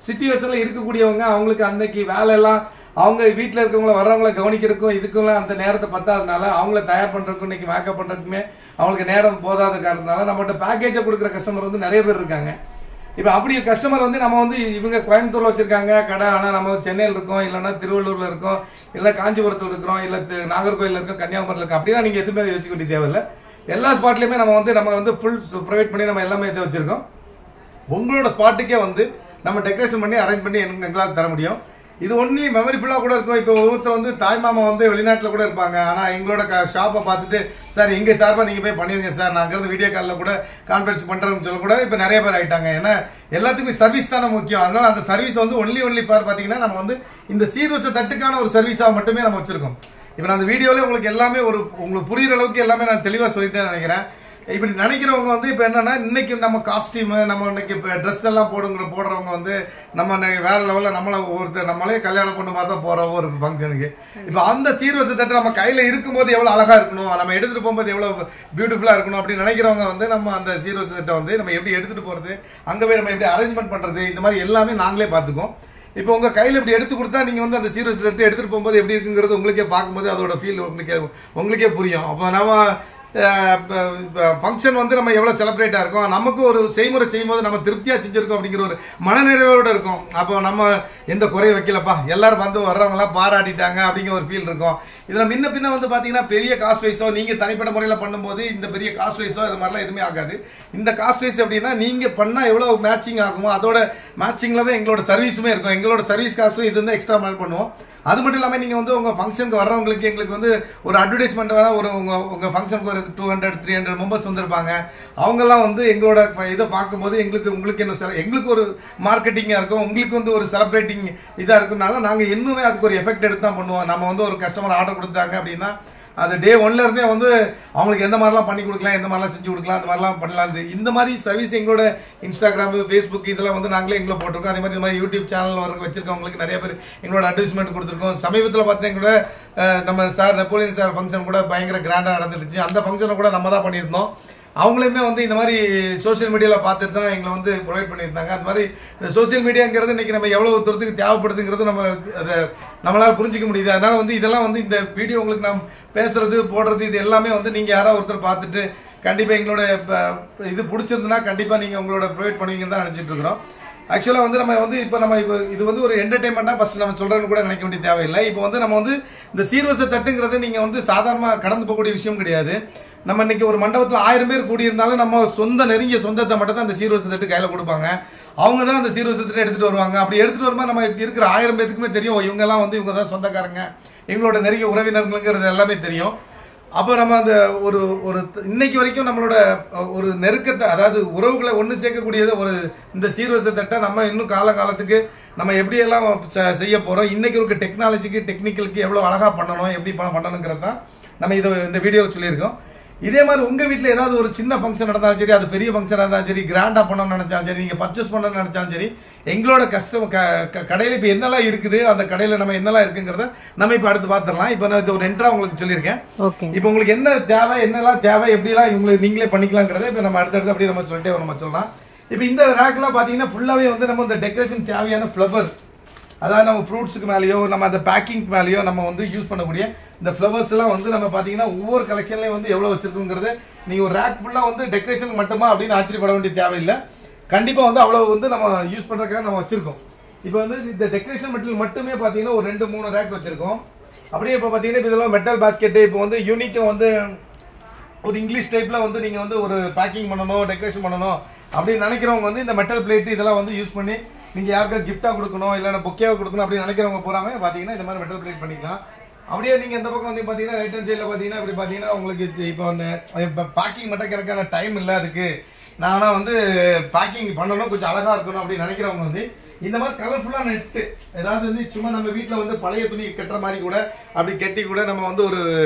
சிச்சுவேஷனில் இருக்கக்கூடியவங்க அவங்களுக்கு அன்னைக்கு வேலையெல்லாம் அவங்க வீட்டில் இருக்கவங்கள வர்றவங்கள கவனிக்கிறதுக்கும் இதுக்குலாம் அந்த நேரத்தை பத்தாதனால அவங்கள தயார் பண்ணுறதுக்கும் இன்னைக்கு மேக்கப் பண்ணுறதுக்குமே அவங்களுக்கு நேரம் போதாத காரணத்தினால நம்மகிட்ட பேக்கேஜை கொடுக்குற கஸ்டமர் வந்து நிறைய பேர் இருக்காங்க. இப்போ அப்படி கஸ்டமர் வந்து நம்ம வந்து இவங்க கோயம்புத்தூர்ல வச்சிருக்காங்க கடை, ஆனால் நம்ம சென்னையில் இருக்கோம், இல்லைன்னா திருவள்ளூர்ல இருக்கோம், இல்லை காஞ்சிபுரத்தில் இருக்கிறோம், இல்லை நாகர்கோயிலில் இருக்கோம், கன்னியாகுமரியில் இருக்கோம், அப்படின்னா நீங்கள் எதுவுமே யோசிக்க வேண்டிய தேவையில்லை. எல்லா ஸ்பாட்லையுமே நம்ம வந்து ஃபுல் ப்ரொவைட் பண்ணி நம்ம எல்லாமே இதை வச்சிருக்கோம். உங்களோட ஸ்பாட்டுக்கே வந்து நம்ம டெக்கரேஷன் பண்ணி அரேஞ்ச் பண்ணி எங்களால் தர முடியும். இது ஒன்லி மெமரிஃபுல்லாக கூட இருக்கும். இப்போ ஒவ்வொருத்தர் வந்து தாய் மாமா வந்து வெளிநாட்டில் கூட இருப்பாங்க, ஆனால் எங்களோட ஷாப்பை பார்த்துட்டு சார் இங்கே சார்பாக நீங்கள் போய் பண்ணிருங்க சார், நான் அங்கேருந்து வீடியோ காலில் கூட கான்ஃபரன்ஸ் பண்ணுறேன்னு சொல்லக்கூடாது. இப்போ நிறைய பேர் ஆகிட்டாங்க. ஏன்னா எல்லாத்துக்குமே சர்வீஸ் தானே முக்கியம். அதனால அந்த சர்வீஸ் வந்து ஒன்லி ஃபார் பார்த்தீங்கன்னா நம்ம வந்து இந்த சீர்வரிசை தட்டுக்கான ஒரு சர்வீஸாக மட்டுமே நம்ம வச்சிருக்கோம். இப்போ நான் அந்த வீடியோவில் உங்களுக்கு எல்லாமே உங்களுக்கு புரியுற அளவுக்கு எல்லாமே நான் தெளிவாக சொல்லிட்டேன்னு நினைக்கிறேன். இப்படி நினைக்கிறவங்க வந்து இப்போ என்னன்னா இன்னைக்கு நம்ம காஸ்டியூமு நம்ம இன்னைக்கு இப்போ ட்ரெஸ் எல்லாம் போடுறவங்க வந்து நம்ம வேற லெவலில் நம்மளே கல்யாணம் கொண்டு மாதிரி தான் போகிறோம் ஒரு ஃபங்க்ஷனுக்கு. இப்போ அந்த சீர்வரிசை தட்டு நம்ம கையில் இருக்கும்போது எவ்வளோ அழகாக இருக்கணும், நம்ம எடுத்துகிட்டு போகும்போது எவ்வளோ பியூட்டிஃபுல்லாக இருக்கணும் அப்படின்னு நினைக்கிறவங்க வந்து நம்ம அந்த சீர்வரிசை தட்டை வந்து நம்ம எப்படி எடுத்துகிட்டு போகிறது, அங்கே போய் நம்ம எப்படி அரேஞ்ச்மெண்ட் பண்ணுறது, இந்த மாதிரி எல்லாமே நாங்களே பார்த்துக்கோம். இப்போ உங்கள் கையில் இப்படி எடுத்து கொடுத்தா நீங்கள் வந்து அந்த சீர்வரிசை தட்டு எடுத்துகிட்டு போகும்போது எப்படி இருக்குங்கிறது உங்களுக்கே பார்க்கும்போது அதோட ஃபீல் உங்களுக்கே புரியும். அப்போ நம்ம ஃபங்க்ஷன் வந்து நம்ம எவ்வளோ செலிப்ரேட்டாக இருக்கோம், நமக்கு ஒரு செய்முறை செய்யும்போது நம்ம திருப்தியாக செஞ்சுருக்கோம் அப்படிங்கிற ஒரு மனநிறைவோடு இருக்கும். அப்போ நம்ம எந்த குறைய வைக்கலப்பா, எல்லாரும் வந்து வர்றவங்களாம் பாராட்டிட்டாங்க அப்படிங்கிற ஒரு ஃபீல் இருக்கும். இதில் முன்ன பின்ன வந்து பார்த்தீங்கன்னா பெரிய காஸ்ட் வைஸோ நீங்கள் தனிப்பட்ட முறையில் பண்ணும்போது இந்த பெரிய காஸ்ட் வைஸோ இது மாதிரிலாம் எதுவுமே ஆகாது. இந்த காஸ்ட் வைஸ் அப்படின்னா நீங்கள் பண்ணால் எவ்வளோ மேட்சிங் ஆகுமோ அதோட மேட்சிங்கில் தான் எங்களோட சர்வீஸுமே இருக்கும். எங்களோட சர்வீஸ் காஸ்ட்டும் இது வந்து எக்ஸ்ட்ரா மேல் பண்ணுவோம். அது மட்டும் இல்லாமல் நீங்கள் வந்து உங்கள் ஃபங்க்ஷனுக்கு வர்றவங்களுக்கு எங்களுக்கு வந்து ஒரு அட்வர்டைஸ்மெண்ட் உங்கள் ஃபங்க்ஷனுக்கு ஒரு 200-300 மெம்பர்ஸ் வந்திருப்பாங்க. அவங்கெல்லாம் வந்து எங்களோட இதை பார்க்கும்போது உங்களுக்கு என்ன எங்களுக்கு ஒரு மார்க்கெட்டிங்காக இருக்கும், உங்களுக்கு வந்து ஒரு செலிப்ரேட்டிங் இதாக இருக்குனால நாங்கள் இன்னுமே அதுக்கு ஒரு எஃபெக்ட் எடுத்து தான் பண்ணுவோம். நம்ம வந்து ஒரு கஸ்டமர் ஆர்டர் கொடுத்துட்டாங்க அப்படின்னா அது டே 1ல இருந்தே வந்து அவங்களுக்கு எந்த மாதிரிலாம் பண்ணி கொடுக்கலாம், எந்த மாதிரிலாம் செஞ்சு கொடுக்கலாம், அந்த மாதிரிலாம் பண்ணலாம். இந்த மாதிரி சர்வீஸ் எங்களோட இன்ஸ்டாகிராம், ஃபேஸ்புக் இதெல்லாம் வந்து நாங்களே எங்களை போட்டிருக்கோம். அதே மாதிரி யூடியூப் சேனல் வச்சிருக்கவங்களுக்கு நிறைய பேர் எங்களோட அட்வர்டைஸ்மெண்ட் கொடுத்துருக்கோம். சமீபத்தில் பார்த்தீங்கன்னா எங்களோட நம்ம சார் நெப்போலியன் சார் ஃபங்க்ஷன் கூட பயங்கர கிராண்டாக நடந்துருச்சு. அந்த ஃபங்க்ஷனை கூட நம்ம தான் பண்ணியிருந்தோம். அவங்களுமே வந்து இந்த மாதிரி சோசியல் மீடியாவில் பார்த்துட்டு தான் எங்களை வந்து ப்ரொவைட் பண்ணியிருந்தாங்க. அது மாதிரி இந்த சோசியல் மீடியாங்கிறது இன்னைக்கு நம்ம எவ்வளோ தூரத்துக்கு தேவைப்படுதுங்கிறது நம்ம அதை நம்மளால் புரிஞ்சிக்க முடியுது. அதனால வந்து இதெல்லாம் வந்து இந்த வீடியோ உங்களுக்கு நாம் பேசுறது போடுறது இது எல்லாமே வந்து நீங்கள் யாராவது ஒருத்தர் பார்த்துட்டு கண்டிப்பாக எங்களோட இது பிடிச்சிருந்துன்னா கண்டிப்பாக நீங்கள் உங்களோட ப்ரொவைட் பண்ணுவீங்கன்னு தான் நினச்சிட்டு இருக்கிறோம். ஆக்சுவலாக வந்து நம்ம வந்து இப்போ இது வந்து ஒரு என்டர்டைன்மெண்ட்டாக ஃபஸ்ட் நம்ம சொல்கிறேன்னு கூட நினைக்க வேண்டிய தேவையில்லை. இப்போ வந்து நம்ம வந்து இந்த சீர்வரிசை தட்டுங்கிறது நீங்கள் வந்து சாதாரணமாக கடந்து போகக்கூடிய விஷயம் கிடையாது. நம்ம இன்னைக்கு ஒரு மண்டபத்தில் 1000 பேர் கூடியிருந்தாலும் நம்ம நெருங்கிய சொந்தத்தை மட்டும் தான் அந்த சீர்வரிசை தட்டு கையில் கொடுப்பாங்க. அவங்க தான் அந்த சீர்வரிசை தட்டு எடுத்துகிட்டு வருவாங்க. அப்படி எடுத்துகிட்டு வரும்போது நம்ம இருக்கிற 1000 பேருக்குமே தெரியும் இவங்கெல்லாம் வந்து இவங்க தான் சொந்தக்காரங்க, எங்களோட நெருங்கிய உறவினர்களுங்கிறது எல்லாமே தெரியும். அப்போ நம்ம அந்த ஒரு இன்னைக்கு வரைக்கும் நம்மளோட ஒரு நெருக்கத்தை, அதாவது உறவுகளை ஒன்று சேர்க்கக்கூடியது இந்த சீர்வரிசை தட்டை நம்ம இன்னும் காலத்துக்கு நம்ம எப்படியெல்லாம் செய்ய போகிறோம், இன்னைக்கு இருக்க டெக்னாலஜிக்கு டெக்னிக்கலுக்கு எவ்வளோ அழகாக பண்ணணும், எப்படி பண்ணணுங்கிறது தான் நம்ம இந்த வீடியோவில் சொல்லியிருக்கோம். இதே மாதிரி உங்கள் வீட்டில் ஏதாவது ஒரு சின்ன ஃபங்க்ஷன் நடந்தாலும் சரி, அது பெரிய ஃபங்க்ஷனாக இருந்தாலும் சரி, கிராண்டாக பண்ணணும்னு நினச்சாலும் சரி, நீங்கள் பர்ச்சேஸ் பண்ணணும்னு நினச்சாலும் சரி, எங்களோட கடையில் இப்போ என்னெல்லாம் இருக்குது, அந்த கடையில் நம்ம என்னெல்லாம் இருக்குங்கிறத நம்ம இப்போ அடுத்து பார்த்துடலாம். இப்போ நான் இது ஒரு என்ட்ரா உங்களுக்கு சொல்லியிருக்கேன். இப்போ உங்களுக்கு என்ன தேவை, என்னெல்லாம் தேவை, எப்படிலாம் உங்களுக்கு நீங்களே பண்ணிக்கலாங்கிறத இப்போ நம்ம அடுத்தடுத்து அப்படியே நம்ம சொல்லிட்டே நம்ம சொல்லலாம். இப்போ இந்த ரேக்லாம் பார்த்தீங்கன்னா ஃபுல்லாகவே வந்து நம்ம இந்த டெக்கரேஷன் தேவையான ஃப்ளவர், அதாவது நம்ம ஃப்ரூட்ஸுக்கு மேலேயோ நம்ம அந்த பேக்கிங் மேலேயோ நம்ம வந்து யூஸ் பண்ணக்கூடிய இந்த ஃப்ளவர்ஸ் எல்லாம் வந்து நம்ம பார்த்தீங்கன்னா ஒவ்வொரு கலெக்ஷன்லையும் வந்து எவ்வளோ வச்சிருக்குங்கிறது நீங்கள் ஒரு ரேக் ஃபுல்லாக வந்து டெக்கரேஷன் மட்டுமா அப்படின்னு ஆச்சரியப்பட வேண்டிய தேவையில்லை. கண்டிப்பாக வந்து அவ்வளோ வந்து நம்ம யூஸ் பண்ணுறதுக்காக நம்ம வச்சிருக்கோம். இப்போ வந்து இந்த டெக்கரேஷன் மெட்டீரியல் மட்டுமே பார்த்தீங்கன்னா ஒரு 2-3 ரேக் வச்சிருக்கோம். அப்படியே இப்போ பார்த்தீங்கன்னா இப்போ இதெல்லாம் மெட்டல் பாஸ்கெட்டு, இப்போ வந்து யூனிக்காக வந்து ஒரு இங்கிலீஷ் டைப்பில் வந்து நீங்கள் வந்து ஒரு பேக்கிங் பண்ணணும், டெக்கரேஷன் பண்ணணும் அப்படின்னு நினைக்கிறவங்க வந்து இந்த மெட்டல் பிளேட்டு இதெல்லாம் வந்து யூஸ் பண்ணி நீங்கள் யாருக்கா கிஃப்டாக கொடுக்கணும், இல்லைன்னா பொக்கேவாக கொடுக்கணும் அப்படின்னு நினைக்கிறவங்க போகிறாங்க பார்த்தீங்கன்னா இந்த மாதிரி மெட்டல் பிளேட் பண்ணிக்கலாம். அப்படியே நீங்கள் இந்த பக்கம் வந்து பார்த்தீங்கன்னா ரைட் ஹேண்ட் சைடில் பார்த்தீங்கன்னா இப்படி பார்த்தீங்கன்னா உங்களுக்கு இப்போ பேக்கிங் மட்டும் கிடைக்கான டைம் இல்லை, அதுக்கு நானும் வந்து பேக்கிங் பண்ணணும், கொஞ்சம் அழகாக இருக்கணும் அப்படின்னு நினைக்கிறவங்க வந்து இந்த மாதிரி கலர்ஃபுல்லான நெட்டு, ஏதாவது வந்து சும்மா நம்ம வீட்டில் வந்து பழைய துணி கட்டுற மாதிரி கூட அப்படி கட்டி கூட நம்ம வந்து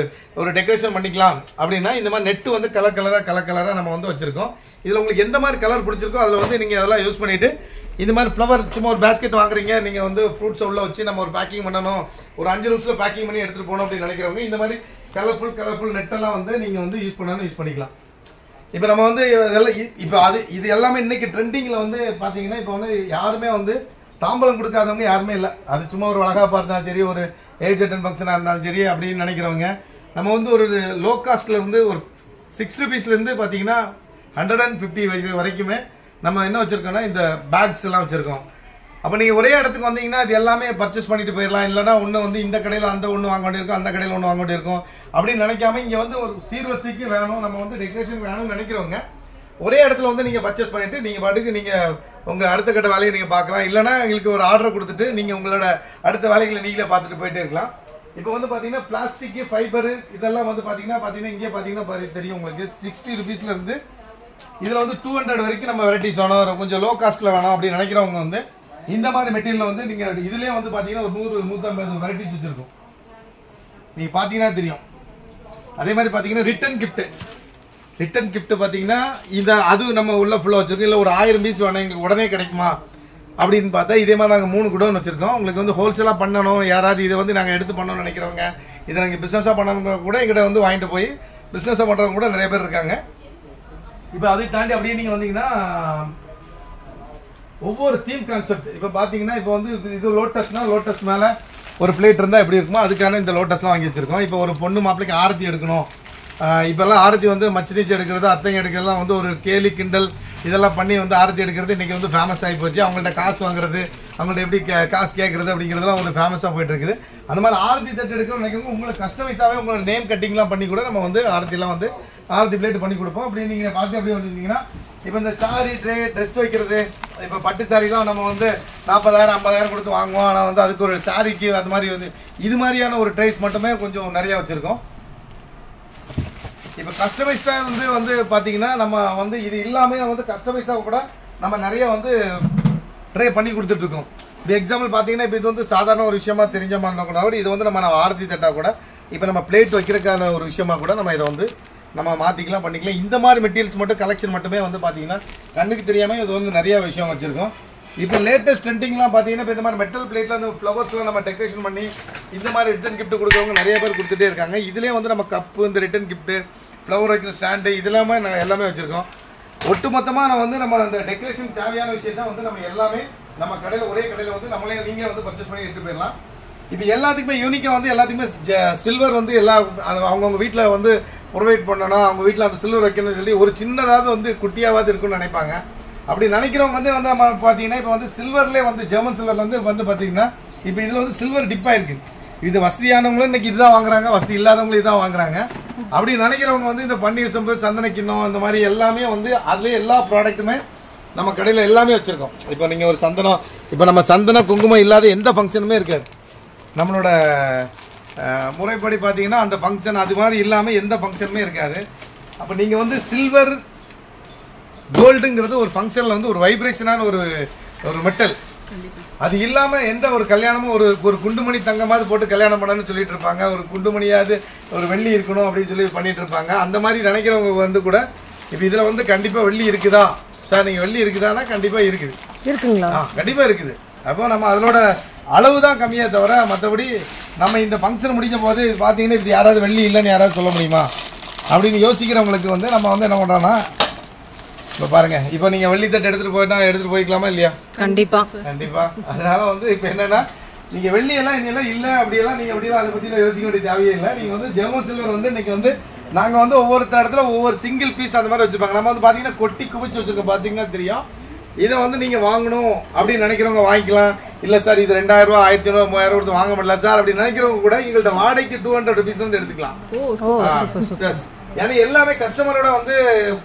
ஒரு டெக்கரேஷன் பண்ணிக்கலாம் அப்படின்னா இந்த மாதிரி நெட்டு வந்து கலர் நம்ம வந்து வச்சுருக்கோம். இதில் உங்களுக்கு எந்த மாதிரி கலர் பிடிச்சிருக்கோ அதில் வந்து நீங்கள் அதெல்லாம் யூஸ் பண்ணிவிட்டு இந்த மாதிரி ஃப்ளவர் சும்மா ஒரு பேஸ்கெட் வாங்குறீங்க, நீங்கள் வந்து ஃப்ரூட்ஸை உள்ள வச்சு நம்ம ஒரு பேக்கிங் பண்ணணும், ஒரு 5 நிமிஷத்தில் பேக்கிங் பண்ணி எடுத்துகிட்டு போகணும் அப்படின்னு நினைக்கிறவங்க இந்த மாதிரி கலர்ஃபுல் நெட்டெல்லாம் வந்து நீங்கள் வந்து யூஸ் பண்ணிக்கலாம். இப்போ நம்ம வந்து இதெல்லாம் இப்போ இது எல்லாமே இன்னைக்கு ட்ரெண்டிங்கில் வந்து பார்த்தீங்கன்னா இப்போ வந்து யாருமே வந்து தாம்பலம் கொடுக்காதவங்க யாருமே இல்லை. அது சும்மா ஒரு அழகாக பார்த்தாலும் சரி, ஒரு ஏஜ் அட்டன் ஃபங்க்ஷனாக இருந்தாலும் சரி அப்படின்னு நினைக்கிறவங்க நம்ம வந்து ஒரு லோ காஸ்ட்ல இருந்து ஒரு 6 ரூபீஸ்லேருந்து பார்த்தீங்கன்னா 150 வரைக்குமே நம்ம என்ன வச்சுருக்கோம்னா இந்த பேக்ஸ் எல்லாம் வச்சுருக்கோம். அப்போ நீங்கள் ஒரே இடத்துக்கு வந்தீங்கன்னா இது எல்லாமே பர்ச்சேஸ் பண்ணிட்டு போயிடலாம். இல்லைனா ஒன்று வந்து இந்த கடையில் அந்த ஒன்று வாங்க வேண்டியிருக்கும், அந்த கடையில் ஒன்று வாங்க வேண்டியிருக்கும் அப்படின்னு நினைக்காம இங்கே வந்து ஒரு சீர்வரிசைக்கு வேணும், நம்ம வந்து டெக்கரேஷன் வேணும்னு நினைக்கிறவங்க ஒரே இடத்துல வந்து நீங்கள் பர்ச்சேஸ் பண்ணிட்டு நீங்கள் பாட்டுக்கு நீங்கள் உங்கள் அடுத்த கட்ட வேலையை நீங்கள் பார்க்கலாம். இல்லைனா எங்களுக்கு ஒரு ஆர்டர் கொடுத்துட்டு நீங்கள் உங்களோட அடுத்த வேலைகளை நீங்களே பார்த்துட்டு போயிட்டே இருக்கலாம். இப்போ வந்து பார்த்தீங்கன்னா பிளாஸ்டிக்கு, ஃபைபரு இதெல்லாம் வந்து பார்த்தீங்கன்னா இங்கே பார்த்தீங்கன்னா தெரியும் உங்களுக்கு 60 rupeesல இருந்து இதில் வந்து 200 வரைக்கும் நம்ம வெரைட்டிஸ் வேணும், கொஞ்சம் லோ காஸ்ட்டில் வேணும் அப்படின்னு நினைக்கிறவங்க வந்து இந்த மாதிரி மெட்டீரியல் வந்து நீங்கள் இதுலேயே வந்து பார்த்தீங்கன்னா ஒரு 100-150 வெரைட்டிஸ் வச்சுருக்கோம். நீங்கள் பார்த்தீங்கன்னா தெரியும். அதே மாதிரி பார்த்தீங்கன்னா ரிட்டன் கிஃப்ட் பார்த்தீங்கன்னா அது நம்ம உள்ள ஃபுல்லாக வச்சுருக்கோம். இல்லை ஒரு 1000 பீஸ் வேணும் எங்களுக்கு உடனே கிடைக்குமா அப்படின்னு பார்த்தா இதே மாதிரி நாங்கள் 3 குடோன் வச்சுருக்கோம். உங்களுக்கு வந்து ஹோல்சேலாக பண்ணணும், யாராவது இதை வந்து நாங்கள் எடுத்து பண்ணணும்னு நினைக்கிறவங்க, இதை நாங்கள் பிஸ்னஸாக பண்ணணுங்க கூட எங்கிட்ட வந்து வாங்கிட்டு போய் பிஸ்னஸாக பண்ணுறவங்க கூட நிறைய பேர் இருக்காங்க. இப்போ அதை தாண்டி அப்படியே நீங்கள் வந்தீங்கன்னா ஒவ்வொரு தீம் கான்செப்ட் இப்போ பார்த்தீங்கன்னா இப்போ வந்து இது லோட்டஸ்னா லோட்டஸ் மேலே ஒரு பிளேட் இருந்தால் எப்படி இருக்குமோ அதுக்கான இந்த லோட்டஸ்லாம் வாங்கி வச்சுருக்கோம். இப்போ ஒரு பொண்ணு மாப்பிளைக்கு ஆரத்தி எடுக்கணும், இப்போல்லாம் ஆரத்தி வந்து மச்சினீச்சி எடுக்கிறது, அத்தைங்க எடுக்கிறதுலாம் வந்து ஒரு கேலி கிண்டல் இதெல்லாம் பண்ணி வந்து ஆரத்தி எடுக்கிறது இன்றைக்கி வந்து ஃபேமஸ் ஆகி போச்சு. அவங்கள்ட்ட காசு வாங்குறது, அவங்கள்ட்ட எப்படி காசு கேட்குறது அப்படிங்கிறதுலாம் ஒரு ஃபேமஸாக போயிட்டு இருக்குது. அந்த மாதிரி ஆரத்தி தட்டு எடுக்கணும்னு நினைக்கிறவங்க உங்களுக்கு கஸ்டமைஸாகவே உங்களோட நேம் கட்டிங்லாம் பண்ணி கூட நம்ம வந்து ஆரத்திலாம் வந்து ஆரத்தி பிளேட் பண்ணி கொடுப்போம். அப்படி நீங்கள் பார்த்து அப்படியே வந்துருந்தீங்கன்னா இப்போ இந்த சாரி ட்ரெஸ் வைக்கிறது, இப்போ பட்டு சாரிலாம் நம்ம வந்து 40,000-50,000 கொடுத்து வாங்குவோம். ஆனால் வந்து அதுக்கு ஒரு சாரிக்கு அது மாதிரி வந்து இது மாதிரியான ஒரு ட்ரைஸ் மட்டுமே கொஞ்சம் நிறையா வச்சுருக்கோம். இப்போ கஸ்டமைஸ்டாக வந்து பார்த்தீங்கன்னா நம்ம வந்து இது இல்லாமல் வந்து கஸ்டமைஸாக கூட நம்ம நிறைய வந்து ட்ரை பண்ணி கொடுத்துட்ருக்கோம். இப்போ எக்ஸாம்பிள் பார்த்தீங்கன்னா இப்போ இது வந்து சாதாரண ஒரு விஷயமா தெரிஞ்ச மாதிரி கூட இது வந்து நம்ம ஆரத்தி தட்டாக கூட இப்போ நம்ம பிளேட் வைக்கிறதுக்கான ஒரு விஷயமா கூட நம்ம இதை வந்து நம்ம மாற்றிக்கலாம் பண்ணிக்கலாம். இந்த மாதிரி மெட்டீரியல்ஸ் மட்டும் கலெக்ஷன் மட்டுமே வந்து பார்த்தீங்கன்னா கண்ணுக்கு தெரியாமல் இது வந்து நிறைய விஷயம் வச்சுருக்கோம். இப்போ லேட்டஸ்ட் ட்ரெண்டிங்லாம் பார்த்தீங்கன்னா இப்போ இந்த மாதிரி மெட்டல் பிளேட்டில் அந்த ஃப்ளவர்ஸ்லாம் நம்ம டெக்கரேஷன் பண்ணி இந்த மாதிரி ரிட்டன் கிஃப்ட் கொடுக்குறவங்க நிறைய பேர் கொடுத்துட்டே இருக்காங்க. இதுலேயே வந்து நம்ம கப்பு, இந்த ரிட்டன் கிஃப்ட்டு, ஃப்ளவர் வைக்கிற ஸ்டாண்டு இதெல்லாமே நான் எல்லாமே வச்சுருக்கோம். ஒட்டுமொத்தமாக நான் வந்து நம்ம அந்த டெக்கரேஷன் தேவையான விஷயத்த வந்து நம்ம எல்லாமே நம்ம கடையில் ஒரே கடையில் வந்து நம்மளே நீங்கள் வந்து பர்ச்சேஸ் பண்ணி எடுத்து போயிடலாம். இப்போ எல்லாத்துக்குமே யூனிக்காக வந்து எல்லாத்துக்குமே சில்வர் வந்து அவங்கவுங்க வீட்டில் வந்து ப்ரொவைட் பண்ணணும், அவங்க வீட்டில் அந்த சில்வர் வைக்கணும்னு சொல்லி ஒரு சின்னதாவது வந்து குட்டியாவது இருக்குன்னு நினைப்பாங்க. அப்படி நினைக்கிறவங்க வந்து நம்ம பார்த்தீங்கன்னா இப்போ வந்து சில்வர்லேயே வந்து ஜெர்மன் சில்வரில் வந்து பார்த்தீங்கன்னா இப்போ இதில் வந்து சில்வர் டிப்பாக இருக்குது. இது வசதியானவங்களும் இன்னைக்கு இதுதான் வாங்குறாங்க, வசதி இல்லாதவங்களும் இதுதான் வாங்குறாங்க. அப்படி நினைக்கிறவங்க வந்து இந்த பன்னீர் செம்பு, சந்தன கிண்ணம் இந்த மாதிரி எல்லாமே வந்து அதுலேயே எல்லா ப்ராடக்ட்டுமே நம்ம கடையில் எல்லாமே வச்சுருக்கோம். இப்போ நீங்கள் ஒரு சந்தனம், இப்போ நம்ம சந்தன குங்குமம் இல்லாத எந்த ஃபங்க்ஷனுமே இருக்காது. நம்மளோட முறைப்படி பார்த்தீங்கன்னா அந்த ஃபங்க்ஷன் அது மாதிரி இல்லாமல் எந்த ஃபங்க்ஷனுமே இருக்காது. அப்போ நீங்கள் வந்து சில்வர் கோல்டுங்கிறது ஒரு ஃபங்க்ஷனில் வந்து ஒரு வைப்ரேஷனான ஒரு மெட்டல். அது இல்லாமல் எந்த ஒரு கல்யாணமும் ஒரு குண்டுமணி தங்கமாவது போட்டு கல்யாணம் பண்ணணும்னு சொல்லிட்டு இருப்பாங்க, ஒரு குண்டுமணியாவது ஒரு வெள்ளி இருக்கணும் அப்படின்னு சொல்லி பண்ணிட்டு இருப்பாங்க. அந்த மாதிரி நினைக்கிறவங்க வந்து கூட இப்போ இதில் வந்து கண்டிப்பாக வெள்ளி இருக்குதா சார், நீங்கள் வெள்ளி இருக்குதானா கண்டிப்பாக இருக்குங்களா? கண்டிப்பாக இருக்குது. அப்போ நம்ம அதனோட அளவு தான் கம்மியாக தவிர மற்றபடி நம்ம இந்த ஃபங்க்ஷன் முடிஞ்ச போது பார்த்தீங்கன்னா இது யாராவது வெள்ளி இல்லைன்னு யாராவது சொல்ல முடியுமா அப்படின்னு யோசிக்கிறவங்களுக்கு வந்து நம்ம வந்து என்ன பண்ணுறோன்னா இப்போ பாருங்க, இப்போ நீங்கள் வெள்ளித்தட்டு எடுத்துகிட்டு போய்க்கலாமா இல்லையா? கண்டிப்பாக. அதனால வந்து இப்போ என்னன்னா நீங்கள் வெள்ளியெல்லாம் இன்னெல்லாம் இல்லை அப்படியெல்லாம் நீங்கள் அப்படியெல்லாம் அதை பற்றிலாம் யோசிக்க வேண்டிய தேவையே இல்லை. நீங்கள் வந்து ஜெர்மன் சில்வர் வந்து இன்னைக்கு வந்து நாங்கள் வந்து ஒவ்வொருத்தர் இடத்துல ஒவ்வொரு சிங்கிள் பீஸ் அந்த மாதிரி வச்சுருப்பாங்க. நம்ம வந்து பார்த்தீங்கன்னா கொட்டி குவிச்சு வச்சுருக்கோம், பார்த்தீங்கன்னா தெரியும். இதை வந்து நீங்கள் வாங்கணும் அப்படின்னு நினைக்கிறவங்க வாங்கிக்கலாம். இல்லை சார் இது 2000 ரூபா 1500 3000 கொடுத்து வாங்க முடியல சார் அப்படின்னு நினைக்கிறவங்க கூட எங்கள்கிட்ட வாடகைக்கு 200 rupees வந்து எடுத்துக்கலாம். ஏன்னா எல்லாமே கஸ்டமரோட வந்து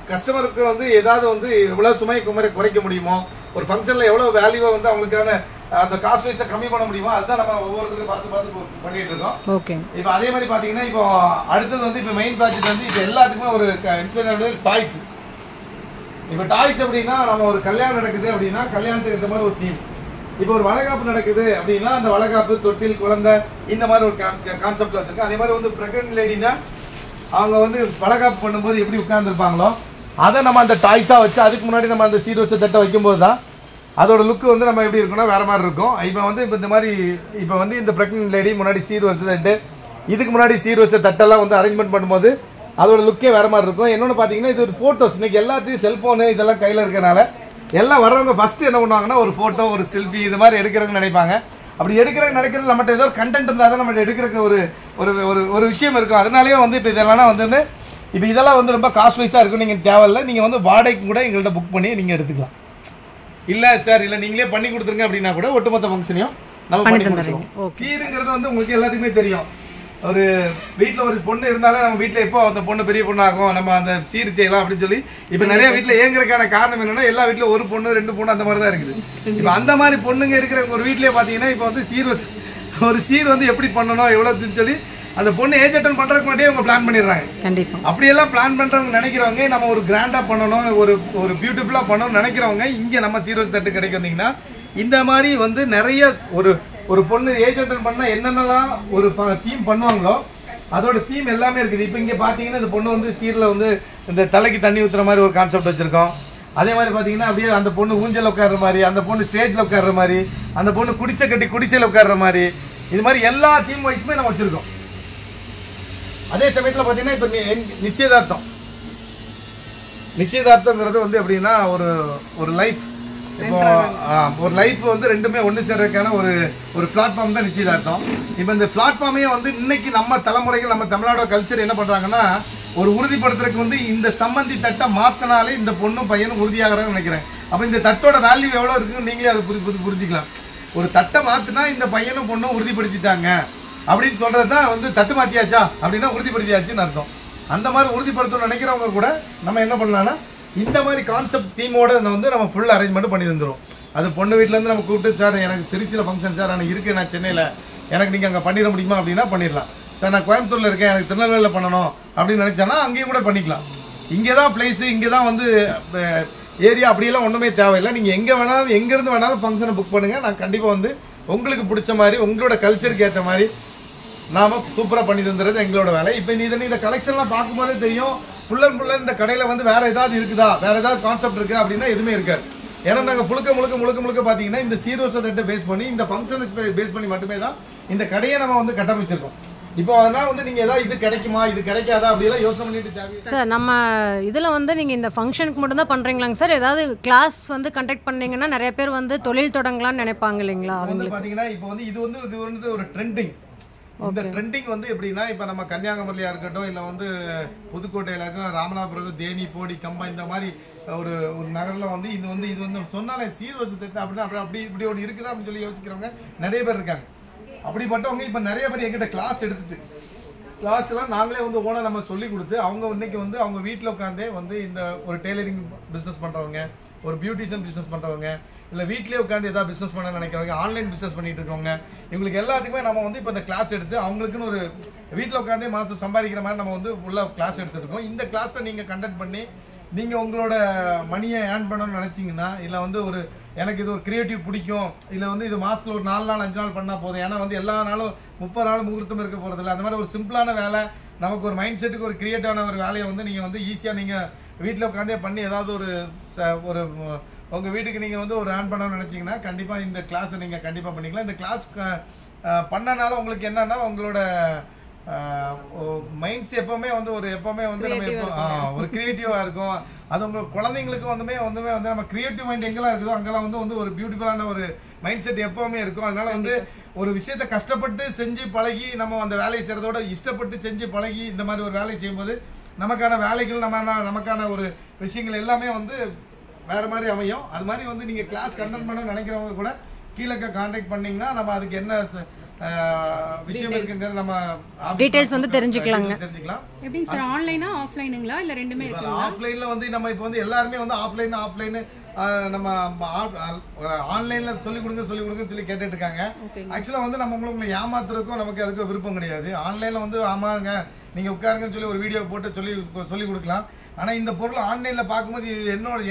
கஸ்டமருக்கு வந்து ஏதாவது வந்து எவ்வளவு சுமை குறைக்க முடியுமோ, ஒரு ஃபங்க்ஷன்ல எவ்வளவு வேல்யூவை வந்து அவங்களுக்கான அந்த காஸ்ட் வைஸை கம்மி பண்ண முடியுமோ அதுதான் நம்ம ஒவ்வொருத்தருக்கும் பார்த்து பண்ணிட்டு இருக்கோம். இப்போ அதே மாதிரி பாத்தீங்கன்னா இப்போ அடுத்தது வந்து இப்போ மெயின் ப்ராஜெக்ட் வந்து இப்போ எல்லாத்துக்குமே ஒரு இன்ஸ்பிரேஷன் டாய்ஸ். இப்போ டாய்ஸ் அப்படின்னா நம்ம ஒரு கல்யாணம் நடக்குது அப்படின்னா கல்யாணத்துக்கு இந்த மாதிரி ஒரு தீம். இப்போ ஒரு வளைகாப்பு நடக்குது அப்படின்னா அந்த வளைகாப்பு, தொட்டில், குழந்தை இந்த மாதிரி ஒரு கான்செப்ட் வச்சிருக்கோம். அதே மாதிரி வந்து பிரெக்னன்ட் லேடினா அவங்க வந்து வளைகாப்பு பண்ணும்போது எப்படி உட்கார்ந்துருப்பாங்களோ அதை நம்ம அந்த டாய்ஸாக வச்சு அதுக்கு முன்னாடி நம்ம அந்த சீர்வரிசை தட்டை வைக்கும்போது தான் அதோட லுக்கு வந்து நம்ம எப்படி இருக்குன்னா வேற மாதிரி இருக்கும். இப்போ வந்து இப்போ இந்த மாதிரி இப்போ வந்து இந்த பிரெக்னன்ட் லேடி முன்னாடி சீர்வரிசை தட்டு, இதுக்கு முன்னாடி சீர்வரிசை தட்டெல்லாம் வந்து அரேஞ்ச்மெண்ட் பண்ணும்போது அதோட லுக்கே வேற மாதிரி இருக்கும். இன்னொன்று பார்த்தீங்கன்னா இது ஒரு ஃபோட்டோஸ். இன்னைக்கு எல்லாத்தையும் செல்ஃபோனு இதெல்லாம் கையில் இருக்கிறனால எல்லாம் வர்றவங்க ஃபர்ஸ்ட் என்ன பண்ணுவாங்கன்னா ஒரு ஃபோட்டோ, ஒரு செல்ஃபி இது மாதிரி எடுக்கிறவங்க நினைப்பாங்க. அப்படி எடுக்கிறவங்க நினைக்கிறது நம்மகிட்ட ஏதோ ஒரு கண்டென்ட் இருந்தால் தான் நம்ம எடுக்கிறதுக்கு ஒரு விஷயம் இருக்கும். அதனாலேயே வந்து இப்போ இதெல்லாம் வந்து இப்போ இதெல்லாம் வந்து ரொம்ப காஸ்ட் வைஸாக இருக்கும். நீங்கள் தேவையில்லை, நீங்கள் வந்து வாடகைக்கு கூட எங்கள்கிட்ட புக் பண்ணி நீங்கள் எடுத்துக்கலாம். இல்ல சார் இல்ல நீங்களே பண்ணி கொடுத்துருங்க அப்படின்னா கூட ஒட்டுமொத்த ஃபங்க்ஷனையும் நம்ம பண்ணி கொடுத்துருவோம். சீருங்கிறது வந்து உங்களுக்கு எல்லாத்துக்குமே தெரியும். ஒரு வீட்டில் ஒரு பொண்ணு இருந்தாலும் நம்ம வீட்டில் எப்போ அந்த பொண்ணு பெரிய பொண்ணு ஆகும், நம்ம அந்த சீர் செய்யலாம் அப்படின்னு சொல்லி இப்போ நிறைய வீட்டில் ஏங்குறதுக்கான காரணம் என்னன்னா எல்லா வீட்டில் ஒரு பொண்ணு 2 பொண்ணு அந்த மாதிரி தான் இருக்குது. இப்போ அந்த மாதிரி பொண்ணுங்க இருக்கிற ஒரு வீட்டிலே பார்த்தீங்கன்னா இப்போ வந்து ஒரு சீர் வந்து எப்படி பண்ணணும் எவ்வளோன்னு சொல்லி அந்த பொண்ணு ஏஜ் அட்டன் பண்ணுறதுக்கு முன்னாடியே அவங்க பிளான் பண்ணிடுறாங்க. கண்டிப்பாக அப்படியெல்லாம் பிளான் பண்ணுறவங்க நினைக்கிறவங்க நம்ம ஒரு கிராண்டாக பண்ணணும், ஒரு பியூட்டிஃபுல்லாக பண்ணணும்னு நினைக்கிறவங்க இங்கே நம்ம சீரோஸ் தட்டு கடைக்கு வந்தீங்கன்னா இந்த மாதிரி வந்து நிறைய ஒரு பொண்ணு ஏஜ் அட்டன் பண்ணால் என்னென்னலாம் ஒரு தீம் பண்ணுவாங்களோ அதோட தீம் எல்லாமே இருக்குது. இப்போ இங்கே பார்த்தீங்கன்னா இந்த பொண்ணு வந்து சீரில் வந்து இந்த தலைக்கு தண்ணி ஊற்றுற மாதிரி ஒரு கான்செப்ட் வச்சுருக்கோம். அதே மாதிரி பார்த்தீங்கன்னா அப்படியே அந்த பொண்ணு ஊஞ்சல் உட்கார்ற மாதிரி, அந்த பொண்ணு ஸ்டேஜில் உட்கார்ற மாதிரி, அந்த பொண்ணு குடிசை கட்டி குடிசையில் உட்கார்ற மாதிரி, இது மாதிரி எல்லா தீம் வைஸுமே நம்ம வச்சுருக்கோம். அதே சமயத்தில் பார்த்தீங்கன்னா இப்போ நிச்சயதார்த்தங்கிறது வந்து எப்படின்னா ஒரு லைஃப், இப்போ ஒரு லைஃப் வந்து ரெண்டுமே ஒன்று சேர்றதுக்கான ஒரு பிளாட்ஃபார்ம் தான் நிச்சயதார்த்தம். இப்போ இந்த பிளாட்ஃபார்மையே வந்து இன்னைக்கு நம்ம தலைமுறைகள் நம்ம தமிழ்நாடோட கல்ச்சர் என்ன பண்ணுறாங்கன்னா ஒரு உறுதிப்படுத்துறதுக்கு வந்து இந்த சம்மந்தி தட்டை மாற்றினாலே இந்த பொண்ணும் பையனும் உறுதியாகிறாங்கன்னு நினைக்கிறேன். அப்போ இந்த தட்டோட வேல்யூ எவ்வளோ இருக்குன்னு நீங்களே அதை புரிஞ்சுக்கலாம். ஒரு தட்டை மாற்றினா இந்த பையனும் பொண்ணும் உறுதிப்படுத்திட்டாங்க அப்படின்னு சொல்கிறது தான் வந்து தட்டு மாற்றியாச்சா அப்படின்னா உறுதிப்படுத்தியாச்சுன்னு அர்த்தம். அந்த மாதிரி உறுதிப்படுத்தணும்னு நினைக்கிறவங்க கூட நம்ம என்ன பண்ணலாம்னா இந்த மாதிரி கான்செப்ட் டீமோட வந்து நம்ம ஃபுல் அரேஞ்ச்மெண்ட் பண்ணி தந்துடும். அது பொண்ணு வீட்டிலேருந்து நம்ம கூப்பிட்டு சார் எனக்கு திருச்சியில் ஃபங்க்ஷன் சார் நான் இருக்கேன், நான் சென்னையில், எனக்கு நீங்கள் அங்கே பண்ணிட முடியுமா அப்படின்னா பண்ணிடலாம். சார் நான் கோயம்புத்தூரில் இருக்கேன், எனக்கு திருநெல்வேலியில் பண்ணணும் அப்படின்னு நினச்சானா அங்கேயும் கூட பண்ணிக்கலாம். இங்கே தான் பிளேஸு, இங்கே தான் வந்து ஏரியா, அப்படியெல்லாம் ஒன்றுமே தேவையில்லை. நீங்கள் எங்கே வேணாலும் எங்கேருந்து வேணாலும் ஃபங்க்ஷனை புக் பண்ணுங்கள். நான் கண்டிப்பாக வந்து உங்களுக்கு பிடிச்ச மாதிரி உங்களோட கல்ச்சருக்கு ஏற்ற மாதிரி நாம் சூப்பராக பண்ணி தந்துடுறது எங்களோட வேலை. இப்போ இந்த கலெக்ஷன்லாம் பார்க்கும்போதே தெரியும் ஃபுல் அண்ட் ஃபுல்லாக இந்த கடையில் வந்து வேறு ஏதாவது இருக்குதா, வேறு ஏதாவது கான்செப்ட் இருக்குது அப்படின்னா எதுவுமே இருக்காது. ஏன்னா நாங்கள் முழுக்க பார்த்தீங்கன்னா இந்த சீரோஸை தட்டை பேஸ் பண்ணி இந்த ஃபங்க்ஷனை பேஸ் பண்ணி மட்டுமே தான் இந்த கடையை நம்ம வந்து கட்டமைச்சிருக்கோம். இப்போ அதனால வந்து நீங்க ஏதாவது இது கிடைக்குமா இது கிடைக்காதா அப்படிலாம் யோசனை பண்ணிட்டு தேவையில்லை சார். நம்ம இதில் வந்து நீங்கள் இந்த ஃபங்க்ஷனுக்கு மட்டும் தான் பண்ணுறீங்களாங்க சார்? ஏதாவது கிளாஸ் வந்து கண்டக்ட் பண்ணீங்கன்னா நிறைய பேர் வந்து தொழில் தொடங்கலாம்னு நினைப்பாங்க இல்லைங்களா? அவங்க பார்த்தீங்கன்னா இப்போ வந்து இது வந்து ஒரு ட்ரெண்டிங். இந்த ட்ரெண்டிங் வந்து எப்படின்னா இப்போ நம்ம கன்னியாகுமரியா இருக்கட்டும், இல்லை வந்து புதுக்கோட்டையில இருக்கட்டும், ராமநாதபுரம், தேனி, போடி, கம்பா, இந்த மாதிரி ஒரு நகரில் வந்து இது வந்து சொன்னாலே சீர்வரிசை திட்டம் அப்படின்னா அப்படி இப்படி ஒன்று இருக்குதா அப்படின்னு சொல்லி யோசிக்கிறவங்க நிறைய பேர் இருக்காங்க. அப்படிப்பட்டவங்க இப்போ நிறைய பேர் எங்கிட்ட கிளாஸ் எடுத்துட்டு கிளாஸ்லாம் நாங்களே வந்து ஓனர் நம்ம சொல்லி கொடுத்து அவங்க இன்னைக்கு வந்து அவங்க வீட்டில் உட்காந்தே வந்து இந்த ஒரு டெய்லரிங் பிஸ்னஸ் பண்ணுறவங்க, ஒரு பியூட்டிஷியன் பிஸ்னஸ் பண்ணுறவங்க, இல்லை வீட்லேயே உட்காந்து ஏதாவது பிஸ்னஸ் பண்ண நினைக்கிறவங்க, ஆன்லைன் பிஸ்னஸ் பண்ணிட்டு இருக்கவங்க, இவங்களுக்கு எல்லாத்துக்குமே நம்ம வந்து இப்போ இந்த கிளாஸ் எடுத்து அவங்களுக்குன்னு ஒரு வீட்டில் உட்காந்தே மாதம் சம்பாதிக்கிற மாதிரி நம்ம வந்து உள்ள கிளாஸ் எடுத்துருக்கோம். இந்த கிளாஸில் நீங்கள் கண்டக்ட் பண்ணி நீங்கள் உங்களோட மணியை ஏர்ன் பண்ணணும்னு நினச்சிங்கன்னா, இல்லை வந்து எனக்கு இது ஒரு கிரியேட்டிவ் பிடிக்கும், இல்லை வந்து இது மாதத்தில் ஒரு 4 நாள் 5 நாள் பண்ணால் போதும், ஏன்னா வந்து எல்லா நாளும் 30 நாள் முகூர்த்தம் இருக்க போகிறதில்ல, அந்த மாதிரி ஒரு சிம்பிளான வேலை, நமக்கு ஒரு மைண்ட் செட்டுக்கு ஒரு கிரியேட்டிவான ஒரு வேலையை வந்து நீங்கள் வந்து ஈஸியாக நீங்கள் வீட்டில் உட்காந்தே பண்ணி ஏதாவது ஒரு உங்கள் வீட்டுக்கு நீங்கள் வந்து ஒரு ஏர்ன் பண்ணணும்னு நினச்சிங்கன்னா கண்டிப்பாக இந்த கிளாஸை நீங்கள் கண்டிப்பாக பண்ணிக்கலாம். இந்த கிளாஸ் பண்ணனால உங்களுக்கு என்னன்னா உங்களோட மைண்ட்ஸ் எப்பவுமே வந்து நம்ம ஒரு கிரியேட்டிவா இருக்கும். அது உங்க குழந்தைங்களுக்கு வந்து நம்ம கிரியேட்டிவ் மைண்ட் எங்கெல்லாம் இருக்குதோ அங்கெல்லாம் வந்து ஒரு பியூட்டிஃபுல்லான ஒரு மைண்ட் செட் எப்பவுமே இருக்கும். அதனால வந்து ஒரு விஷயத்த கஷ்டப்பட்டு செஞ்சு பழகி நம்ம அந்த வேலையை செய்யறதோட இஷ்டப்பட்டு செஞ்சு பழகி இந்த மாதிரி ஒரு வேலையை செய்யும்போது நமக்கான வேலைகள் நமக்கான ஒரு விஷயங்கள் எல்லாமே வந்து வேற மாதிரி அமையும். அது மாதிரி வந்து நீங்க கிளாஸ் கண்டக்ட் பண்ண நினைக்கிறவங்க கூட கீழே கான்டாக்ட் பண்ணீங்கன்னா நம்ம அதுக்கு என்ன விஷயம் இருக்குங்கிறது நம்ம டீடைல்ஸ் வந்து தெரிஞ்சுக்கலாம். எப்படி சார், ஆன்லைனா ஆஃப்லைனுங்களா இல்ல ரெண்டுமே இருக்குங்களா? ஆஃப்லைன்ல வந்து நம்ம இப்போ வந்து எல்லாரும் வந்து ஆஃப்லைன் நம்ம ஆன்லைன்ல சொல்லி கொடுங்க சொல்லி கேட்டுட்டு இருக்காங்க. ஆக்சுவலா வந்து நம்ம உங்களுக்கு ஏமாத்துறதுக்கும் நமக்கு அதுக்கு விருப்பம் கிடையாது. ஆன்லைன்ல வந்து ஆமாங்க நீங்க உட்காருங்கன்னு சொல்லி ஒரு வீடியோ போட்டு சொல்லி கொடுக்கலாம். ஆனா இந்த பொருள் ஆன்லைன்ல பார்க்கும்போது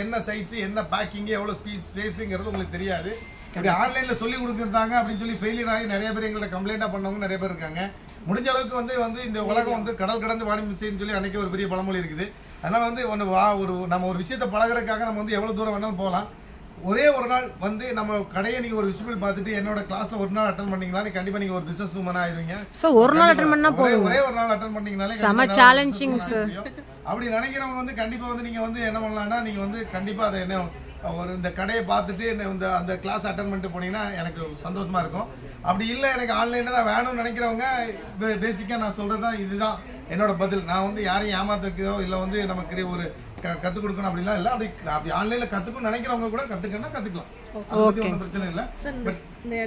என்ன சைஸ், என்ன பேக்கிங், எவ்வளவு ஸ்பேஸுங்கிறது உங்களுக்கு தெரியாது. இப்படி ஆன்லைன்ல சொல்லி கொடுக்குறாங்க அப்படின்னு சொல்லி ஃபெயிலியர் ஆகி நிறைய பேர் எங்கள்ட்ட கம்ப்ளைண்டா பண்ணவங்க நிறைய பேர் இருக்காங்க. முடிஞ்ச அளவுக்கு வந்து இந்த உலகம் வந்து கடல் கடந்து வாணி மிச்சைன்னு சொல்லி அன்னைக்கு ஒரு பெரிய பழமொழி இருக்குது. அதனால வந்து நம்ம ஒரு விஷயத்தை பழகிறதுக்காக நம்ம வந்து எவ்வளவு தூரம் வேணாலும் போகலாம். ஒரே ஒரு நாள் வந்து நம்ம கடையை நீங்க ஒரு விசிபிள் பார்த்துட்டு என்னோட கிளாஸ்ல ஒரு நாள் அட்டெண்ட் பண்ணீங்களா கண்டிப்பா நீங்க ஒரு பிசினஸ் உமனா ஆயிருவீங்க. சோ ஒரு நாள் அட்டெண்ட் பண்ணா போதும். ஒரே ஒரு நாள் அட்டெண்ட் பண்ணீங்கனாலே சம சேலஞ்சிங் சார். அப்படி நினைக்கிறவங்க வந்து கண்டிப்பா வந்து நீங்க வந்து என்ன பண்ணலாம்னா நீங்க வந்து கண்டிப்பா அதை என்ன இந்த கடையை பார்த்துட்டு அந்த கிளாஸ் அட்டெண்ட் பண்ணிட்டு போனீங்கன்னா எனக்கு சந்தோஷமா இருக்கும். அப்படி இல்லை எனக்கு ஆன்லைன்ல தான் வேணும்னு நினைக்கிறவங்க பேசிக்கா நான் சொல்றதுதான் இதுதான் என்னோட பதில். நான் வந்து யாரையும் ஏமாத்துக்கோ இல்லை வந்து நமக்கு கற்றுக் கொடுக்கணும் அப்படிலாம் இல்லை. அப்படி ஆன்லைனில் கற்றுக்கணும்னு நினைக்கிறவங்க கூட கற்றுக்கலாம். அதை பற்றி ஒன்றும் பிரச்சனை இல்லை.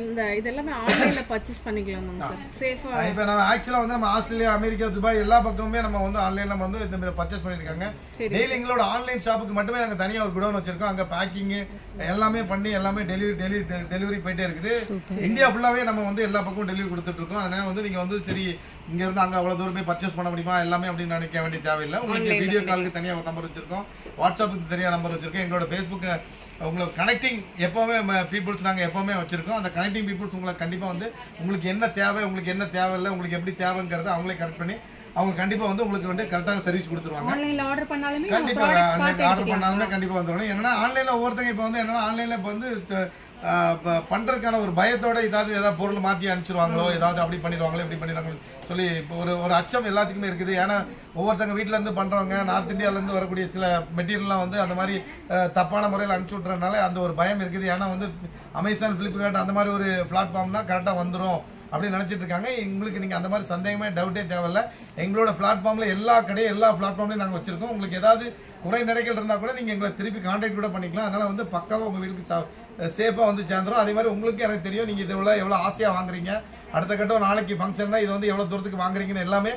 இந்த இதெல்லாமே ஆன்லைன்ல பர்ச்சேஸ் பண்ணிக்கலாமா சார் சேஃபா? இப்போ நம்ம ஆக்சுவலாக வந்து நம்ம ஆஸ்திரேலியா, அமெரிக்கா, துபாய் எல்லா பக்கமுமே நம்ம வந்து ஆன்லைனில் நம்ம வந்து இந்த பர்ச்சேஸ் பண்ணியிருக்காங்க. டெய்லி எங்களோட ஆன்லைன் ஷாப்புக்கு மட்டுமே நாங்கள் தனியாக ஒரு குடோன் வச்சிருக்கோம். அங்கே பேக்கிங்கு எல்லாமே பண்ணி எல்லாமே டெலிவரி போயிட்டே இருக்குது. இந்தியா ஃபுல்லாகவே நம்ம வந்து எல்லா பக்கமும் டெலிவரி கொடுத்துட்டு இருக்கோம். அதனால வந்து நீங்கள் வந்து சரி இங்கேருந்து அங்கே அவ்வளோ தூரம் போய் பர்ச்சேஸ் பண்ண முடியுமா எல்லாமே அப்படின்னு நினைக்க வேண்டிய தேவையில்லை. உங்களுக்கு வீடியோ காலுக்கு தனியாக ஒரு நம்பர் வச்சிருக்கோம், வாட்ஸ்அப்புக்கு தனியாக நம்பர் வச்சிருக்கோம், எங்களோட ஃபேஸ்புக்கு உங்களுக்கு கனெக்டிங் எப்போவுமே பீப்புள்ஸ் நாங்கள் எப்போவுமே வச்சிருக்கோம். அந்த கனெக்டிங் பீப்புள்ஸ் உங்களுக்கு கண்டிப்பாக வந்து உங்களுக்கு என்ன தேவை, உங்களுக்கு என்ன தேவையில்லை, உங்களுக்கு எப்படி தேவைங்கிறத அவங்களே கரெக்ட் பண்ணி அவங்க கண்டிப்பாக வந்து உங்களுக்கு வந்து கரெக்டான சர்வீஸ் கொடுத்துருவாங்க. ஆன்லைன்ல ஆர்டர் பண்ணாலுமே கண்டிப்பாக ஆர்டர் பண்ணாலுமே கண்டிப்பாக வந்துடும். என்னன்னா ஆன்லைனில் ஒவ்வொருத்தங்க இப்போ வந்து என்னன்னா ஆன்லைனில் இப்போ வந்து பண்ணுறதுக்கான ஒரு பயத்தோட ஏதாவது பொருள் மாற்றி அனுப்பிச்சிருவாங்களோ, ஏதாவது அப்படி பண்ணிடுவாங்களோ இப்படி பண்ணிடுவாங்களோ சொல்லி இப்போ ஒரு அச்சம் எல்லாத்துக்குமே இருக்குது. ஏன்னா ஒவ்வொருத்தங்க வீட்டிலேருந்து பண்ணுறவங்க நார்த் இந்தியாவிலேருந்து வரக்கூடிய சில மெட்டீரியல்லாம் வந்து அந்த மாதிரி தப்பான முறையில் அனுப்பிச்சி விட்றதுனால அந்த ஒரு பயம் இருக்குது. ஏன்னா வந்து அமேசான், ஃப்ளிப்கார்ட் அந்த மாதிரி ஒரு பிளாட்ஃபார்ம்னா கரெக்டாக வந்துடும் அப்படின்னு நினச்சிட்டு இருக்காங்க. உங்களுக்கு நீங்கள் அந்த மாதிரி சந்தேகமே டவுட்டே தேவையில்லை. எங்களோட பிளாட்ஃபார்மில் எல்லா பிளாட்ஃபார்ம்லையும் நாங்கள் வச்சுருக்கோம். உங்களுக்கு ஏதாவது குறை நிறைகள் இருந்தால் கூட நீங்கள் எங்களை திருப்பி கான்டாக்ட் கூட பண்ணிக்கலாம். அதனால் வந்து பக்காவாக உங்கள் வீட்டுக்கு சேஃபாக வந்து சேர்ந்துடும். அதே மாதிரி உங்களுக்கு எனக்கு தெரியும் நீங்கள் இதை எவ்வளோ ஆசையாக வாங்குறீங்க, அடுத்த கட்டம் நாளைக்கு ஃபங்க்ஷன்னா இது வந்து எவ்வளோ தூரத்துக்கு வாங்குறீங்கன்னு எல்லாமே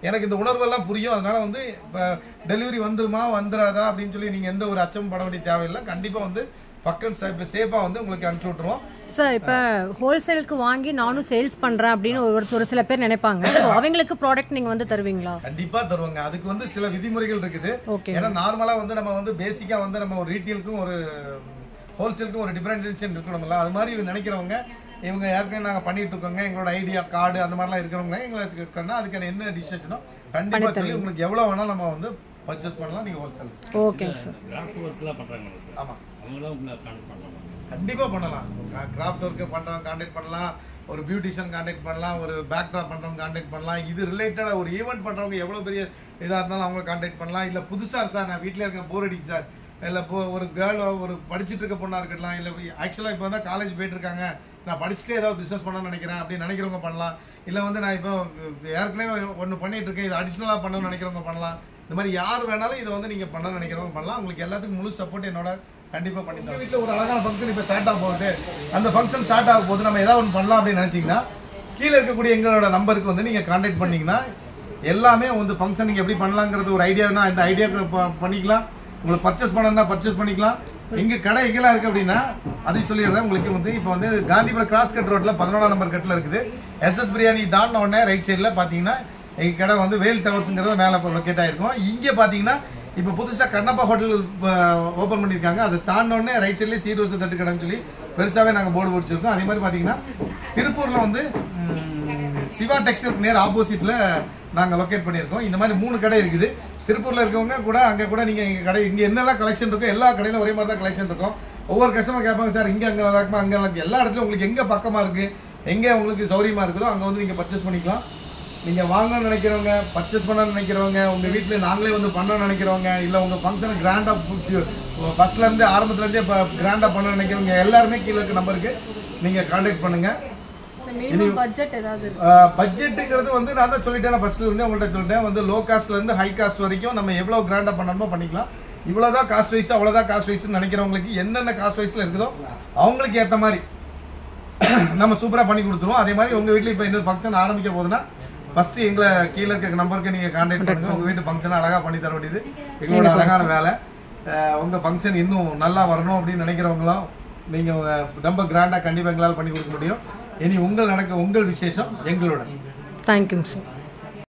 எனக்கு இந்த உணர்வெல்லாம் புரியும். அதனால் வந்து இப்போ டெலிவரி வந்துருமா வந்துடாதா அப்படின்னு சொல்லி நீங்கள் எந்த ஒரு அச்சமும் பட வேண்டிய தேவையில்லை. கண்டிப்பாக வந்து பக்கம் சேஃபாக வந்து உங்களுக்கு அனுப்பிச்சி விட்ருவோம். சார் இப்போ ஹோல்சேலுக்கு வாங்கி நானும் சேல்ஸ் பண்ணுறேன் அப்படின்னு ஒரு சில பேர் நினைப்பாங்க. அவங்களுக்கு ப்ராடக்ட் நீங்கள் வந்து தருவீங்களா? கண்டிப்பாக தருவாங்க. அதுக்கு வந்து சில விதிமுறைகள் இருக்குது. ஏன்னா நார்மலாக வந்து நம்ம வந்து பேசிக்காக வந்து நம்ம ஒரு ரீட்டெயிலுக்கும் ஒரு ஹோல்சேலுக்கும் ஒரு டிஃபரன்ஷியேஷன் இருக்கணும்ல. அது மாதிரி நினைக்கிறவங்க இவங்க ஏற்கனவே நாங்கள் பண்ணிட்டு இருக்கோங்க, எங்களோட ஐடியா கார்டு அந்த மாதிரிலாம் இருக்கிறவங்க எங்களுக்கு அதுக்கான என்ன டிசிஷனோ கண்டிப்பாக சொல்லி உங்களுக்கு எவ்வளோ வேணாலும் நம்ம வந்து பர்ச்சேஸ் பண்ணலாம். நீங்கள் ஹோல்சேல் ஓகேங்க சார். ஆமாம் கண்டிப்பாக பண்ணலாம். கிராஃப்ட் ஒர்க்கு பண்ணுறவங்க கான்டாக்ட் பண்ணலாம், ஒரு பியூட்டிஷியன் கான்டாக்ட் பண்ணலாம், ஒரு பேக் ட்ராப் பண்ணுறவங்க கான்டாக்ட் பண்ணலாம். இது ரிலேட்டடாக ஒரு ஈவெண்ட் பண்ணுறவங்க எவ்வளோ பெரிய இதாக இருந்தாலும் அவங்கள கான்டாக்ட் பண்ணலாம். இல்லை புதுசாக சார் நான் வீட்டில் இருக்கேன் போர் அடிக்கு சார், இல்லை ஒரு கேர்ள் ஒரு படிச்சுட்டு இருக்க பொண்ணாக இருக்கலாம், இல்லை ஆக்சுவலாக இப்போ வந்து காலேஜ் போயிட்டு இருக்காங்க, நான் படிச்சுட்டே ஏதாவது பிஸ்னஸ் பண்ணணும்னு நினைக்கிறேன் அப்படின்னு நினைக்கிறவங்க பண்ணலாம். இல்லை வந்து நான் இப்போ ஏற்கனவே ஒன்று பண்ணிட்டு இருக்கேன், இது அடிஷ்னலாக பண்ணணும்னு நினைக்கிறவங்க பண்ணலாம். இந்த மாதிரி யார் வேணாலும் இதை வந்து நீங்கள் பண்ணணும்னு நினைக்கிறவங்க பண்ணலாம். உங்களுக்கு எல்லாத்துக்கும் முழு சப்போர்ட் என்னோட கண்டிப்பாக பண்ணிக்கலாம். வீட்டில் ஒரு அழகான ஃபங்க்ஷன் இப்போ ஸ்டார்ட் ஆக போகுது, அந்த ஃபங்க்ஷன் ஸ்டார்ட் ஆக போது நம்ம ஏதாவது ஒன்று பண்ணலாம் அப்படின்னு நினச்சிங்கன்னா கீழே இருக்கக்கூடிய எங்களோட நம்பருக்கு வந்து நீங்கள் கான்டாக்ட் பண்ணிங்கன்னா எல்லாமே வந்து ஃபங்க்ஷன் நீங்கள் எப்படி பண்ணலாங்கிறது ஒரு ஐடியானா இந்த ஐடியாவுக்கு பண்ணிக்கலாம். உங்களுக்கு பர்ச்சேஸ் பண்ணணும்னா பர்ச்சேஸ் பண்ணிக்கலாம். எங்கள் கடை எங்கெல்லாம் இருக்குது அப்படின்னா அதையும் சொல்லிடுறேன். உங்களுக்கு வந்து இப்போ வந்து காந்திபுரம் கிராஸ் கட் ரோட்டில் 11ஆம் நம்பர் கட்டில் இருக்குது. எஸ்எஸ் பிரியாணி தாண்டின உடனே ரைட் சைடில் பார்த்தீங்கன்னா எங்கள் கடை வந்து வேல் டவர்ஸுங்கிறது மேலே லொக்கேட் ஆகிருக்கும். இங்கே பார்த்தீங்கன்னா இப்போ புதுசாக கண்ணப்பா ஹோட்டல் ஓப்பன் பண்ணியிருக்காங்க. அது தாண்டினோடனே ரைட் சைட்லேயே சீர்வரிசை தட்டு கடைன்னு சொல்லி பெருசாகவே நாங்கள் போர்டு பிடிச்சிருக்கோம். அதே மாதிரி பார்த்தீங்கன்னா திருப்பூரில் வந்து சிவா டெக்ஸ்டைல் நேர் ஆப்போசிட்டில் நாங்கள் லொக்கேட் பண்ணியிருக்கோம். இந்த மாதிரி 3 கடை இருக்குது. திருப்பூரில் இருக்கவங்க கூட அங்கே கூட நீங்கள் எங்கள் கடை இங்கே என்னெல்லாம் கலெக்ஷன் இருக்கோ எல்லா கடையிலும் ஒரே மாதிரி தான் கலெக்ஷன் இருக்கும். ஒவ்வொரு கஸ்டமர் கேட்பாங்க சார் இங்கே அங்கே நல்லா இருக்குமா, அங்கே நல்லா எல்லா இடத்துலையும் உங்களுக்கு எங்கே பக்கமாக இருக்குது, எங்கே உங்களுக்கு சௌரியமாக இருக்குதோ அங்கே வந்து நீங்கள் பர்ச்சேஸ் பண்ணிக்கலாம். நீங்கள் வாங்கணும்னு நினைக்கிறவங்க, பர்ச்சேஸ் பண்ணணும்னு நினைக்கிறவங்க, உங்கள் வீட்டில் நாங்களே வந்து பண்ணணும்னு நினைக்கிறவங்க, இல்லை உங்கள் ஃபங்க்ஷனை கிராண்டாக ஃபஸ்ட்லேருந்து ஆரம்பத்துலேருந்தே இப்போ கிராண்டாக பண்ணணும்னு நினைக்கிறவங்க எல்லாருமே கீழே இருக்க நம்பருக்கு நீங்கள் கான்டாக்ட் பண்ணுங்கள். பட்ஜெட்டுங்கிறது வந்து நான் தான் சொல்லிட்டேன், ஃபர்ஸ்ட்ல இருந்து உங்கள்கிட்ட சொல்லிட்டேன். வந்து லோ காஸ்ட்ல இருந்து ஹை காஸ்ட் வரைக்கும் நம்ம எவ்வளோ கிராண்டா பண்ணணுமோ பண்ணிக்கலாம். இவ்வளோதான் காஸ்ட் வைஸ் அவ்வளோதான் காஸ்ட் வைஸ் நினைக்கிறவங்களுக்கு என்னென்ன காஸ்ட் வைஸ்ல இருக்குதோ அவங்களுக்கு ஏற்ற மாதிரி நம்ம சூப்பராக பண்ணி கொடுத்துருவோம். அதே மாதிரி உங்கள் வீட்டில் இப்போ இந்த ஃபங்க்ஷன் ஆரம்பிக்க போகுதுன்னா ஃபர்ஸ்ட் எங்களை கீழே இருக்க நம்பருக்கு நீங்கள் கான்டாக்ட் பண்ணுங்க. உங்கள் வீட்டு ஃபங்க்ஷனை அழகாக பண்ணி தர வேண்டியது எங்களோட அழகான வேலை. உங்கள் ஃபங்க்ஷன் இன்னும் நல்லா வரணும் அப்படின்னு நினைக்கிறவங்களும் நீங்கள் ரொம்ப கிராண்டாக கண்டிப்பாக எங்களால் பண்ணி கொடுக்க முடியும். இனி உங்கள் விசேஷம் எங்களோட. தேங்க்யூங்க சார்.